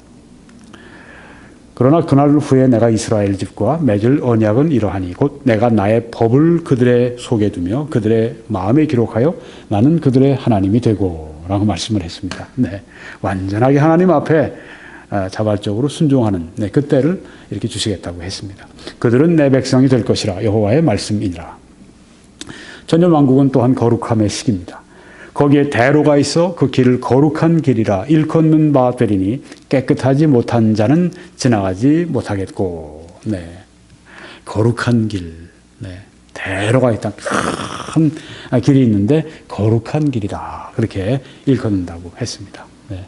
그러나 그날 후에 내가 이스라엘 집과 맺을 언약은 이러하니 곧 내가 나의 법을 그들의 속에 두며 그들의 마음에 기록하여 나는 그들의 하나님이 되고 라고 말씀을 했습니다. 네, 완전하게 하나님 앞에 자발적으로 순종하는 그때를 이렇게 주시겠다고 했습니다. 그들은 내 백성이 될 것이라 여호와의 말씀이니라. 천년왕국은 또한 거룩함의 시기입니다. 거기에 대로가 있어 그 길을 거룩한 길이라 일컫는 바 되리니 깨끗하지 못한 자는 지나가지 못하겠고. 네, 거룩한 길. 네, 대로가 있다. 큰 길이 있는데 거룩한 길이다. 그렇게 일컫는다고 했습니다. 네,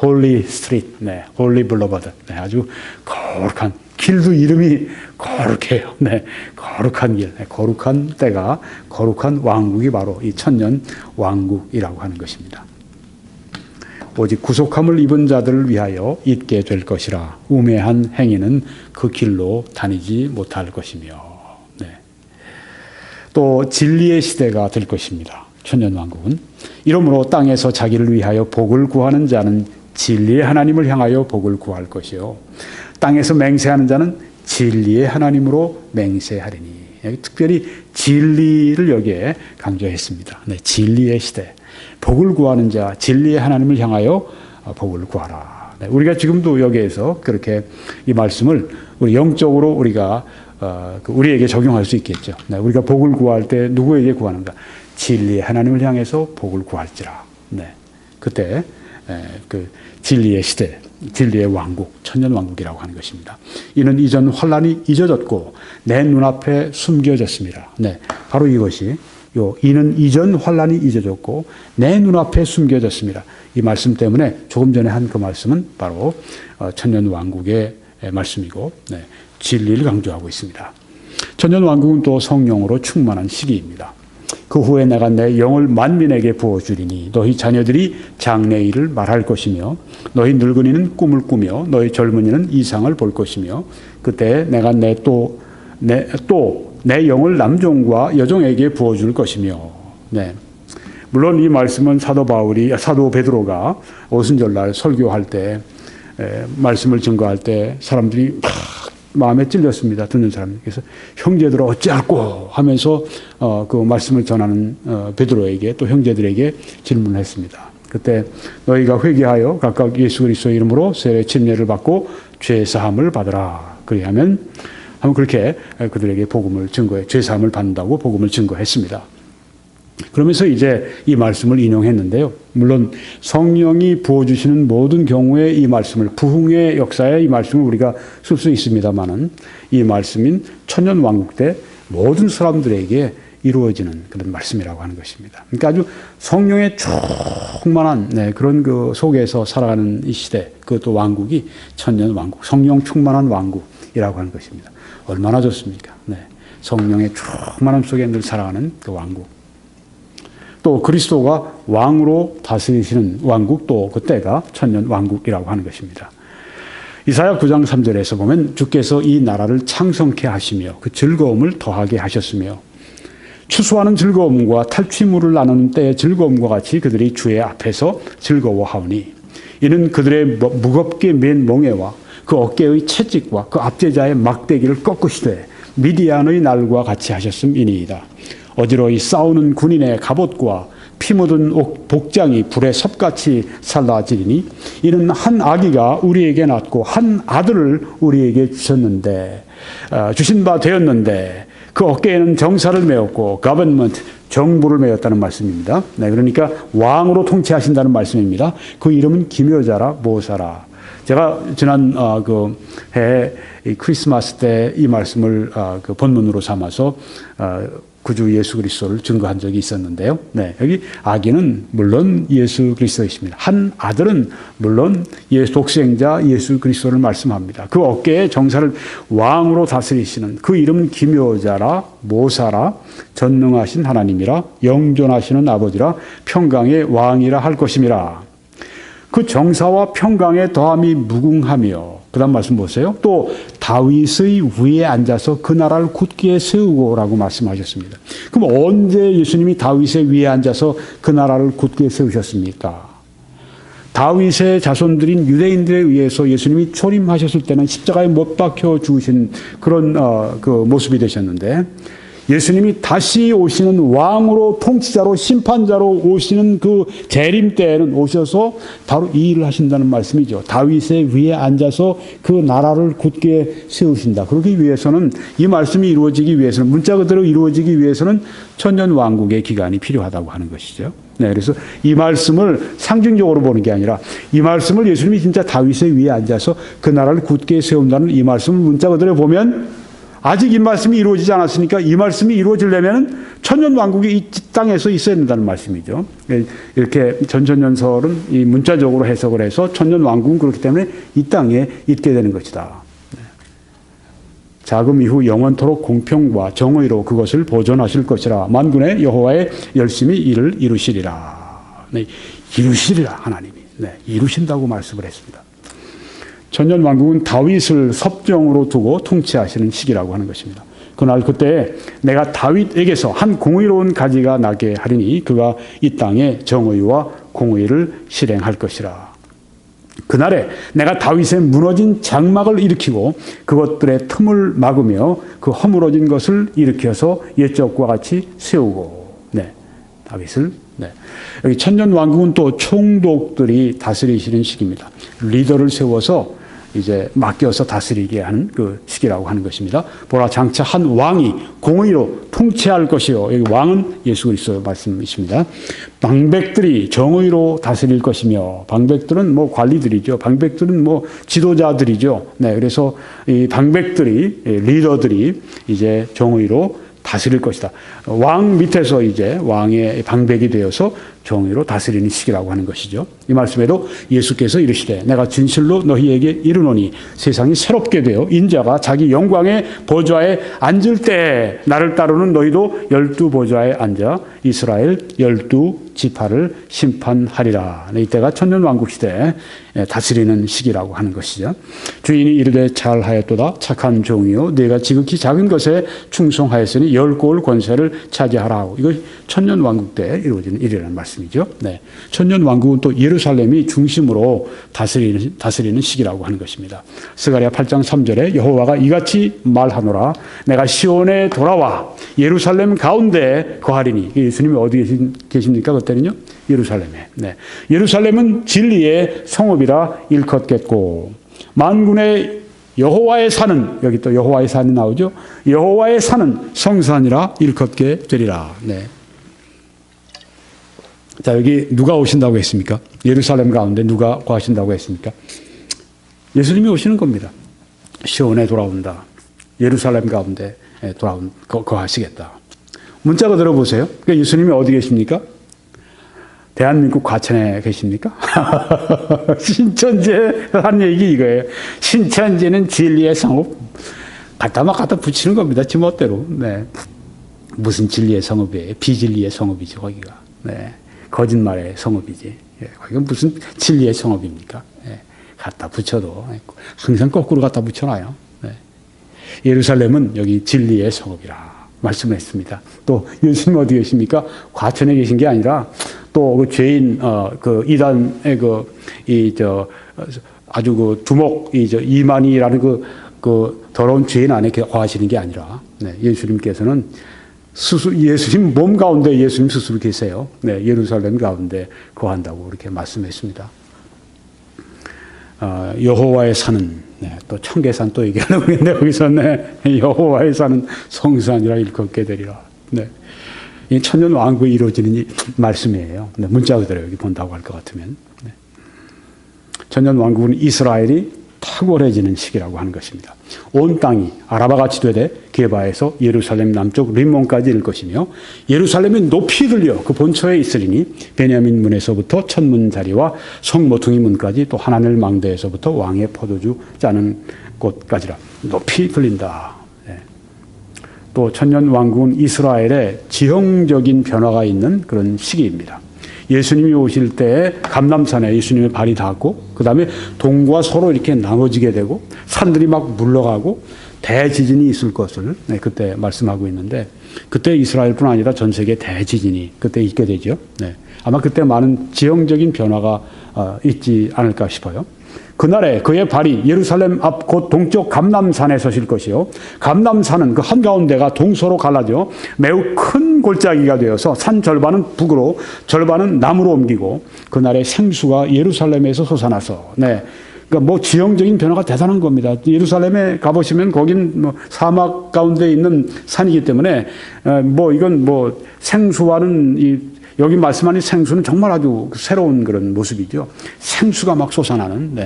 홀리 스트리트, 네, 홀리 블러버드. 네, 아주 거룩한 길도 이름이 거룩해요. 네, 거룩한 길, 네, 거룩한 때가 거룩한 왕국이 바로 이 천년 왕국이라고 하는 것입니다. 오직 구속함을 입은 자들을 위하여 있게 될 것이라 우매한 행위는 그 길로 다니지 못할 것이며, 네, 또 진리의 시대가 될 것입니다. 천년 왕국은 이러므로 땅에서 자기를 위하여 복을 구하는 자는 진리의 하나님을 향하여 복을 구할 것이요 땅에서 맹세하는 자는 진리의 하나님으로 맹세하리니. 여기 특별히 진리를 여기에 강조했습니다. 네, 진리의 시대. 복을 구하는 자, 진리의 하나님을 향하여 복을 구하라. 네, 우리가 지금도 여기에서 그렇게 이 말씀을 우리 영적으로 우리가 우리에게 적용할 수 있겠죠. 네, 우리가 복을 구할 때 누구에게 구하는가? 진리의 하나님을 향해서 복을 구할지라. 네, 그때 그 진리의 시대, 진리의 왕국, 천년왕국이라고 하는 것입니다. 이는 이전 환란이 잊어졌고 내 눈앞에 숨겨졌습니다. 네, 바로 이것이 이는 이전 환란이 잊어졌고 내 눈앞에 숨겨졌습니다. 이 말씀 때문에 조금 전에 한 그 말씀은 바로 천년왕국의 말씀이고, 네, 진리를 강조하고 있습니다. 천년왕국은 또 성령으로 충만한 시기입니다. 그 후에 내가 내 영을 만민에게 부어주리니 너희 자녀들이 장래일을 말할 것이며 너희 늙은이는 꿈을 꾸며 너희 젊은이는 이상을 볼 것이며 그때 내가 내 영을 남종과 여종에게 부어줄 것이며. 네, 물론 이 말씀은 사도 베드로가 오순절날 설교할 때 말씀을 증거할 때 사람들이 마음에 찔렸습니다. 듣는 사람들. 그래서 형제들아 어찌할꼬 하면서 그 말씀을 전하는 베드로에게 또 형제들에게 질문을 했습니다. 그때 너희가 회개하여 각각 예수 그리스도의 이름으로 세례 침례를 받고 죄 사함을 받으라. 그리하면 그렇게 그들에게 복음을 증거해 죄 사함을 받는다고 복음을 증거했습니다. 그러면서 이제 이 말씀을 인용했는데요. 물론 성령이 부어주시는 모든 경우에 이 말씀을 부흥의 역사에 이 말씀을 우리가 쓸 수 있습니다만은 이 말씀인 천년왕국 때 모든 사람들에게 이루어지는 그런 말씀이라고 하는 것입니다. 그러니까 아주 성령의 충만한 그런 그 속에서 살아가는 이 시대, 그것도 왕국이 천년왕국, 성령 충만한 왕국이라고 하는 것입니다. 얼마나 좋습니까? 네, 성령의 충만함 속에 늘 살아가는 그 왕국. 또 그리스도가 왕으로 다스리시는 왕국, 또 그때가 천년 왕국이라고 하는 것입니다. 이사야 9장 3절에서 보면 주께서 이 나라를 창성케 하시며 그 즐거움을 더하게 하셨으며 추수하는 즐거움과 탈취물을 나누는 때의 즐거움과 같이 그들이 주의 앞에서 즐거워하오니 이는 그들의 무겁게 맨 멍에와 그 어깨의 채찍과 그 압제자의 막대기를 꺾으시되 미디안의 날과 같이 하셨음이니이다. 어지러이 싸우는 군인의 갑옷과 피 묻은 복장이 불에 섭같이 살라지리니 이는 한 아기가 우리에게 낳고 한 아들을 우리에게 주신 바 되었는데 그 어깨에는 정사를 메었고 government, 정부를 메었다는 말씀입니다. 네, 그러니까 왕으로 통치하신다는 말씀입니다. 그 이름은 기묘자라 모사라. 제가 지난 그 해 크리스마스 때 이 말씀을 그 본문으로 삼아서 구주 예수 그리스도를 증거한 적이 있었는데요. 네, 여기 아기는 물론 예수 그리스도이십니다. 한 아들은 물론 독생자 예수 그리스도를 말씀합니다. 그 어깨에 정사를 왕으로 다스리시는 그 이름은 기묘자라 모사라 전능하신 하나님이라 영존하시는 아버지라 평강의 왕이라 할 것임이라. 그 정사와 평강의 더함이 무궁하며 그 다음 말씀 보세요. 또 다윗의 위에 앉아서 그 나라를 굳게 세우고라고 말씀하셨습니다. 그럼 언제 예수님이 다윗의 위에 앉아서 그 나라를 굳게 세우셨습니까? 다윗의 자손들인 유대인들에 의해서 예수님이 초림하셨을 때는 십자가에 못 박혀 죽으신 그런 그 모습이 되셨는데 예수님이 다시 오시는 왕으로 통치자로 심판자로 오시는 그 재림 때에는 오셔서 바로 이 일을 하신다는 말씀이죠. 다윗의 위에 앉아서 그 나라를 굳게 세우신다. 그러기 위해서는 이 말씀이 이루어지기 위해서는 문자 그대로 이루어지기 위해서는 천년 왕국의 기간이 필요하다고 하는 것이죠. 네, 그래서 이 말씀을 상징적으로 보는 게 아니라 이 말씀을 예수님이 진짜 다윗의 위에 앉아서 그 나라를 굳게 세운다는 이 말씀을 문자 그대로 보면 아직 이 말씀이 이루어지지 않았으니까 이 말씀이 이루어지려면 천년 왕국이 이 땅에서 있어야 된다는 말씀이죠. 이렇게 전천년설은 이 문자적으로 해석을 해서 천년 왕국은 그렇기 때문에 이 땅에 있게 되는 것이다. 자금 이후 영원토록 공평과 정의로 그것을 보존하실 것이라. 만군의 여호와의 열심히 이를 이루시리라. 네, 이루시리라 하나님이. 네, 이루신다고 말씀을 했습니다. 천년 왕국은 다윗을 섭정으로 두고 통치하시는 시기라고 하는 것입니다. 그날 그때 내가 다윗에게서 한 공의로운 가지가 나게 하리니 그가 이 땅에 정의와 공의를 실행할 것이라. 그날에 내가 다윗의 무너진 장막을 일으키고 그것들의 틈을 막으며 그 허물어진 것을 일으켜서 옛적과 같이 세우고. 네, 다윗을. 네. 여기 천년 왕국은 또 총독들이 다스리시는 시기입니다. 리더를 세워서 이제 맡겨서 다스리게 하는 그 시기라고 하는 것입니다. 보라 장차 한 왕이 공의로 통치할 것이요. 여기 왕은 예수 그리스도 말씀이십니다. 방백들이 정의로 다스릴 것이며 방백들은 뭐 관리들이죠. 방백들은 뭐 지도자들이죠. 네, 그래서 이 방백들이 리더들이 이제 정의로 다스릴 것이다. 왕 밑에서 이제 왕의 방백이 되어서 정의로 다스리는 시기라고 하는 것이죠. 이 말씀에도 예수께서 이르시되 내가 진실로 너희에게 이르노니 세상이 새롭게 되어 인자가 자기 영광의 보좌에 앉을 때 나를 따르는 너희도 12보좌에 앉아 이스라엘 12지파를 심판하리라. 이때가 천년왕국 시대에 다스리는 시기라고 하는 것이죠. 주인이 이르되 잘하였도다 착한 종이요 네가 지극히 작은 것에 충성하였으니 10고을 권세를 차지하라 하고 이거 천년왕국 때 이루어지는 일이라는 말씀이죠. 네. 천년왕국은 또 예루살렘이 중심으로 다스리는 시기라고 하는 것입니다. 스가랴 8장 3절에 여호와가 이같이 말하노라 내가 시온에 돌아와 예루살렘 가운데 거하리니. 예수님이 어디 계십니까? 그때는요? 예루살렘에. 네. 예루살렘은 진리의 성읍이라 일컫겠고 만군의 여호와의 산은 여기 또 여호와의 산이 나오죠. 여호와의 산은 성산이라 일컫게 되리라. 네. 자, 여기 누가 오신다고 했습니까? 예루살렘 가운데 누가 거하신다고 했습니까? 예수님이 오시는 겁니다. 시온에 돌아온다. 예루살렘 가운데 거하시겠다. 문자가 들어보세요. 그러니까 예수님이 어디 계십니까? 대한민국 과천에 계십니까? 신천지에 한 얘기 이거예요. 신천지는 진리의 성읍. 갖다 붙이는 겁니다. 지멋대로. 네. 무슨 진리의 성읍이에요? 비진리의 성읍이죠, 거기가. 네. 거짓말의 성읍이지. 예. 거기가 무슨 진리의 성읍입니까? 예. 갖다 붙여도 항상 거꾸로 갖다 붙여놔요. 네. 예루살렘은 여기 진리의 성읍이라 말씀했습니다. 또 예수님 어디 계십니까? 과천에 계신 게 아니라 또 그 죄인 그 이단의 아주 그 두목 이만희라는 그 더러운 죄인 안에 거하시는 게 아니라 네, 예수님께서는 예수님 몸 가운데 예수님 스스로 계세요. 네, 예루살렘 가운데 거한다고 그렇게 말씀했습니다. 여호와의 산은 네, 또 청계산 또 얘기하려고 했는데 여기서 네, 여호와의 산은 성산이라 일컫게 되리라. 네. 이 천년 왕국이 이루어지는 이 말씀이에요. 네, 문자 그대로 여기 본다고 할 것 같으면. 네. 천년 왕국은 이스라엘이 탁월해지는 시기라고 하는 것입니다. 온 땅이 아라바같이 되되 게바에서 예루살렘 남쪽 림몬까지 이를 것이며 예루살렘이 높이 들려 그 본처에 있으리니 베냐민 문에서부터 천문 자리와 성 모퉁이 문까지 또 하나늘 망대에서부터 왕의 포도주 짜는 곳까지라. 높이 들린다. 네. 또 천년 왕국은 이스라엘의 지형적인 변화가 있는 그런 시기입니다. 예수님이 오실 때에 감람산에 예수님의 발이 닿았고 그 다음에 동과 서로 이렇게 나눠지게 되고 산들이 막 물러가고 대지진이 있을 것을 그때 말씀하고 있는데 그때 이스라엘뿐 아니라 전 세계 대지진이 그때 있게 되죠. 네. 아마 그때 많은 지형적인 변화가 있지 않을까 싶어요. 그날에 그의 발이 예루살렘 앞 곧 동쪽 감람산에 서실 것이요. 감람산은 그 한가운데가 동서로 갈라져 매우 큰 골짜기가 되어서 산 절반은 북으로 절반은 남으로 옮기고 그날에 생수가 예루살렘에서 솟아나서 그러니까 뭐 지형적인 변화가 대단한 겁니다. 예루살렘에 가보시면 거긴 뭐 사막 가운데 있는 산이기 때문에 뭐 이건 뭐 생수와는 여기 말씀하는 생수는 정말 아주 새로운 그런 모습이죠. 생수가 막 솟아나는,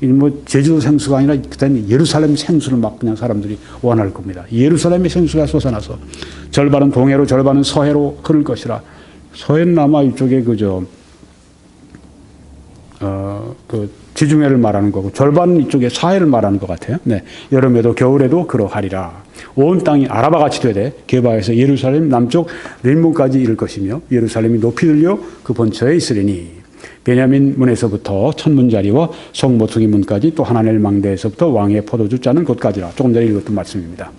뭐 제주도 생수가 아니라 그때는 예루살렘 생수를 막 그냥 사람들이 원할 겁니다. 예루살렘의 생수가 솟아나서 절반은 동해로 절반은 서해로 흐를 것이라. 서해는 아마 이쪽에 그 지중해를 말하는 거고 절반은 이쪽에 사해를 말하는 것 같아요. 여름에도 겨울에도 그러하리라. 온 땅이 아라바같이 되되 게바에서 예루살렘 남쪽 림몬까지 이를 것이며 예루살렘이 높이 들려 그 본처에 있으리니 베냐민 문에서부터 천문 자리와 성 모퉁이 문까지 또 하나넬 망대에서부터 왕의 포도주 짜는 곳까지라. 조금 전에 읽었던 말씀입니다.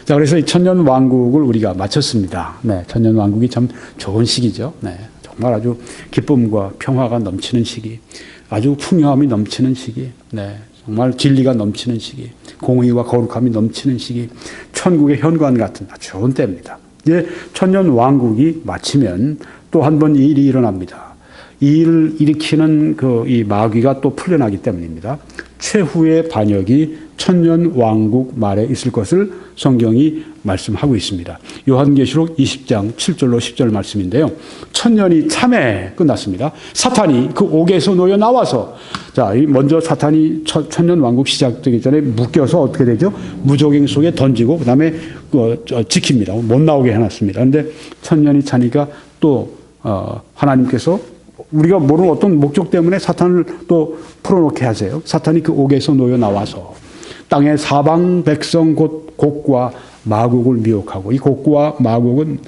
자, 그래서 이 천년 왕국을 우리가 마쳤습니다. 천년 왕국이 참 좋은 시기죠. 정말 아주 기쁨과 평화가 넘치는 시기, 아주 풍요함이 넘치는 시기, 정말 진리가 넘치는 시기, 공의와 거룩함이 넘치는 시기, 천국의 현관 같은 아주 좋은 때입니다. 이제 천년 왕국이 마치면 또 한 번 이 일이 일어납니다. 이 일을 일으키는 이 마귀가 또 풀려나기 때문입니다. 최후의 반역이 천년 왕국 말에 있을 것을 성경이 말씀하고 있습니다. 요한계시록 20장 7절로 10절 말씀인데요. 천년이 참에 끝났습니다. 사탄이 그 옥에서 놓여 나와서, 자, 먼저 사탄이 천년 왕국 시작되기 전에 묶여서 어떻게 되죠? 무적행 속에 던지고 그 다음에 지킵니다. 못 나오게 해놨습니다. 그런데 천년이 차니까 또 하나님께서 우리가 모르는 어떤 목적 때문에 사탄을 또 풀어놓게 하세요. 사탄이 그 옥에서 놓여 나와서 땅의 사방 백성 곧 곡과 마국을 미혹하고, 이 곡과 마국은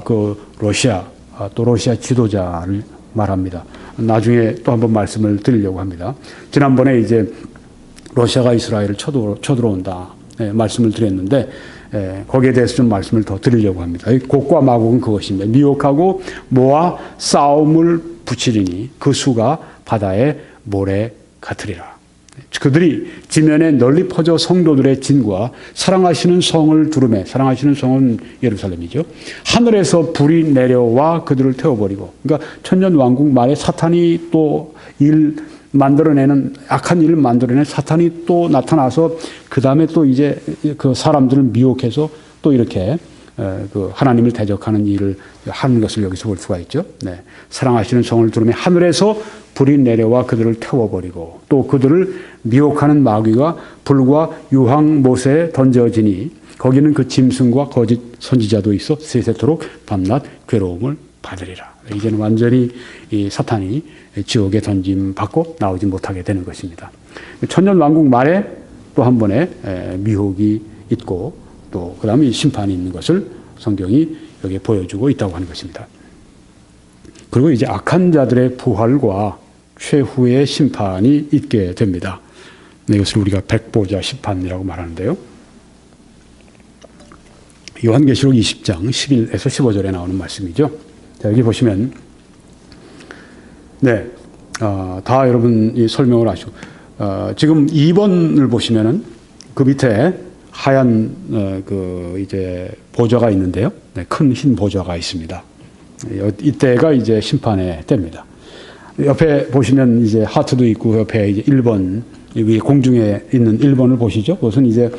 그 러시아 또 러시아 지도자를 말합니다. 나중에 또 한번 말씀을 드리려고 합니다. 지난번에 이제 러시아가 이스라엘을 쳐들어온다 말씀을 드렸는데 거기에 대해서 좀 말씀을 더 드리려고 합니다. 곡과 마국은 그것입니다. 미혹하고 모아 싸움을 붙이리니 그 수가 바다의 모래 같으리라. 그들이 지면에 널리 퍼져 성도들의 진과 사랑하시는 성을 두루매, 사랑하시는 성은 예루살렘이죠. 하늘에서 불이 내려와 그들을 태워버리고, 그러니까 천년 왕국 말에 사탄이 또 악한 일을 만들어내는 사탄이 또 나타나서 그 다음에 또 이제 그 사람들을 미혹해서 또 이렇게 그 하나님을 대적하는 일을 하는 것을 여기서 볼 수가 있죠. 사랑하시는 성을 두루매 하늘에서 불이 내려와 그들을 태워버리고 또 그들을 미혹하는 마귀가 불과 유황 못에 던져지니 거기는 그 짐승과 거짓 선지자도 있어 세세토록 밤낮 괴로움을 받으리라. 이제는 완전히 이 사탄이 지옥에 던짐받고 나오지 못하게 되는 것입니다. 천년 왕국 말에 또 한 번의 미혹이 있고 또 그 다음에 심판이 있는 것을 성경이 여기에 보여주고 있다고 하는 것입니다. 그리고 이제 악한 자들의 부활과 최후의 심판이 있게 됩니다. 이것을 우리가 백보자 심판이라고 말하는데요. 요한계시록 20장 11에서 15절에 나오는 말씀이죠. 자, 여기 보시면 다 여러분이 설명을 하시고 지금 2번을 보시면은 그 밑에 하얀 이제 보좌가 있는데요. 큰 흰 보좌가 있습니다. 이때가 이제 심판의 때입니다. 옆에 보시면 이제 하트도 있고 옆에 이제 1번 여기 공중에 있는 1번을 보시죠. 그것은 이제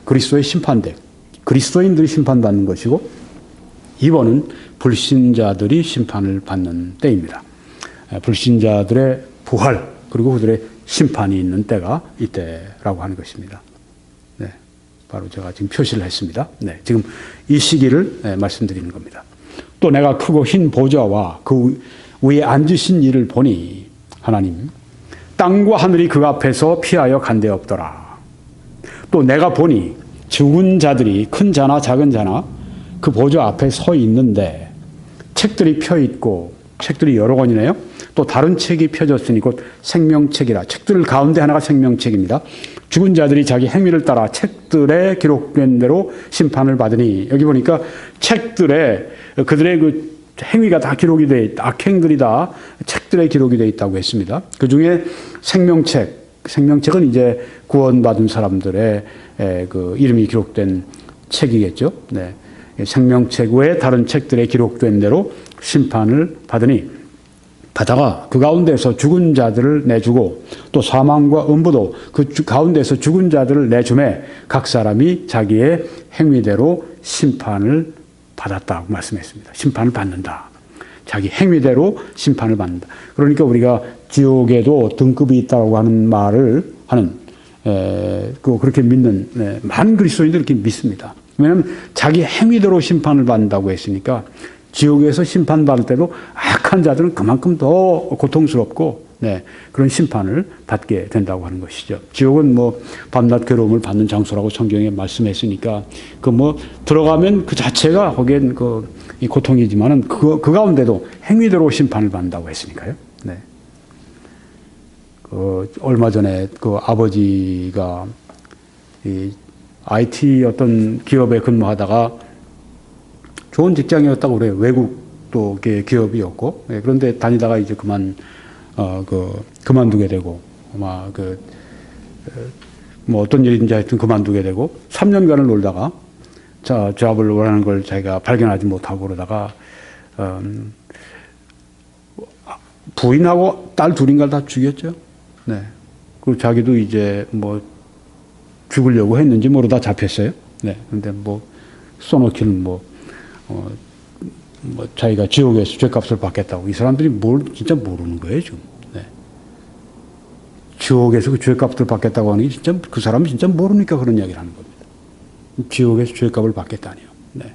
그리스도의 심판대, 그리스도인들이 심판받는 것이고 2번은 불신자들이 심판을 받는 때입니다. 불신자들의 부활 그리고 그들의 심판이 있는 때가 이때라고 하는 것입니다. 네, 바로 제가 지금 표시를 했습니다. 네, 지금 이 시기를 말씀드리는 겁니다. 또 내가 크고 흰 보좌와 그 위에 앉으신 이를 보니 하나님 땅과 하늘이 그 앞에서 피하여 간데 없더라. 또 내가 보니 죽은 자들이 큰 자나 작은 자나 그 보좌 앞에 서 있는데 책들이 펴 있고 책들이 여러 권이네요. 또 다른 책이 펴졌으니 곧 생명책이라. 책들 가운데 하나가 생명책입니다. 죽은 자들이 자기 행위를 따라 책들에 기록된 대로 심판을 받으니, 여기 보니까 책들에 그들의 그 행위가 다 기록이 돼 있다. 악행들이 다 책들에 기록이 돼 있다고 했습니다. 그 중에 생명책은 이제 구원받은 사람들의 그 이름이 기록된 책이겠죠. 네. 생명책 외에 다른 책들에 기록된 대로 심판을 받다가 그 가운데서 죽은 자들을 내주고 또 사망과 음부도 그 가운데서 죽은 자들을 내주매 각 사람이 자기의 행위대로 심판을 받았다고 말씀했습니다. 심판을 받는다. 자기 행위대로 심판을 받는다. 그러니까 우리가 지옥에도 등급이 있다고 하는 말을 하는 그렇게 믿는 많은 그리스도인들이 그렇게 믿습니다. 왜냐하면 자기 행위대로 심판을 받는다고 했으니까 지옥에서 심판받을 때도 악한 자들은 그만큼 더 고통스럽고 그런 심판을 받게 된다고 하는 것이죠. 지옥은 뭐 밤낮 괴로움을 받는 장소라고 성경에 말씀했으니까 들어가면 그 자체가 거기엔 이 고통이지만은 그 가운데도 행위대로 심판을 받는다고 했으니까요. 네. 얼마 전에 그 아버지가 이 IT 어떤 기업에 근무하다가 좋은 직장이었다고 그래요. 외국도 기업이었고. 그런데 다니다가 이제 그만두게 되고, 뭐 어떤 일인지 하여튼 그만두게 되고, 3년간을 놀다가, 잡을 원하는 걸 자기가 발견하지 못하고 그러다가, 부인하고 딸 둘인가 다 죽였죠. 네. 그리고 자기도 이제 죽으려고 했는지 모르다 잡혔어요. 네. 근데 써놓기는 자기가 지옥에서 죄값을 받겠다고. 이 사람들이 진짜 모르는 거예요, 지금. 네. 지옥에서 그 죄값을 받겠다고 하는 게 진짜, 그 사람이 진짜 모르니까 그런 이야기를 하는 겁니다. 지옥에서 죄값을 받겠다니요. 네.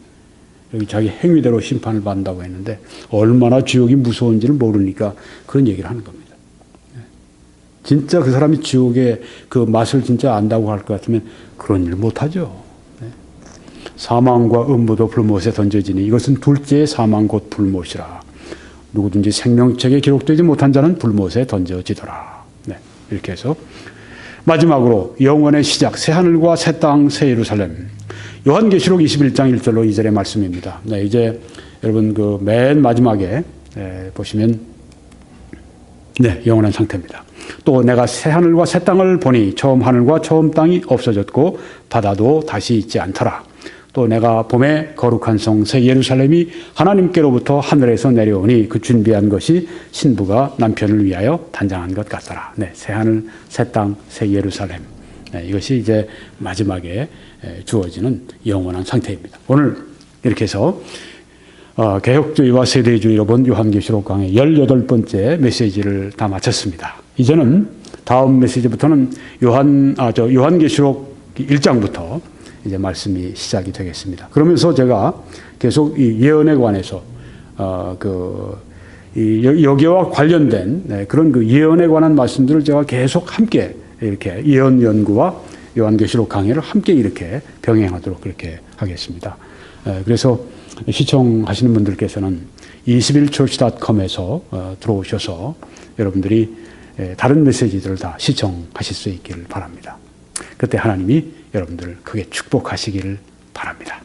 여기 자기 행위대로 심판을 받는다고 했는데, 얼마나 지옥이 무서운지를 모르니까 그런 얘기를 하는 겁니다. 네. 진짜 그 사람이 지옥의 그 맛을 진짜 안다고 할 것 같으면 그런 일을 못하죠. 사망과 음부도 불못에 던져지니 이것은 둘째의 사망 곧 불못이라. 누구든지 생명책에 기록되지 못한 자는 불못에 던져지더라. 네, 이렇게 해서 마지막으로 영원의 시작, 새 하늘과 새 땅, 새 예루살렘. 요한계시록 21장 1절로 2절의 말씀입니다. 네, 이제 여러분 그 맨 마지막에 보시면 영원한 상태입니다. 또 내가 새 하늘과 새 땅을 보니 처음 하늘과 처음 땅이 없어졌고 바다도 다시 있지 않더라. 또 내가 봄에 거룩한 성 새 예루살렘이 하나님께로부터 하늘에서 내려오니 그 준비한 것이 신부가 남편을 위하여 단장한 것 같더라. 네, 새 하늘, 새 땅, 새 예루살렘. 네, 이것이 이제 마지막에 주어지는 영원한 상태입니다. 오늘 이렇게 해서 개혁주의와 세대주의로 본 요한계시록 강의 18번째 메시지를 다 마쳤습니다. 이제는 다음 메시지부터는 요한계시록 1장부터 이제 말씀이 시작이 되겠습니다. 그러면서 제가 계속 이 예언에 관해서 여기와 관련된 그런 그 예언에 관한 말씀들을 제가 계속 함께 이렇게 예언 연구와 요한계시록 강의를 함께 이렇게 병행하도록 그렇게 하겠습니다. 그래서 시청하시는 분들께서는 21church.com에서 들어오셔서 여러분들이 다른 메시지들을 다 시청하실 수 있기를 바랍니다. 그때 하나님이 여러분들을 크게 축복하시기를 바랍니다.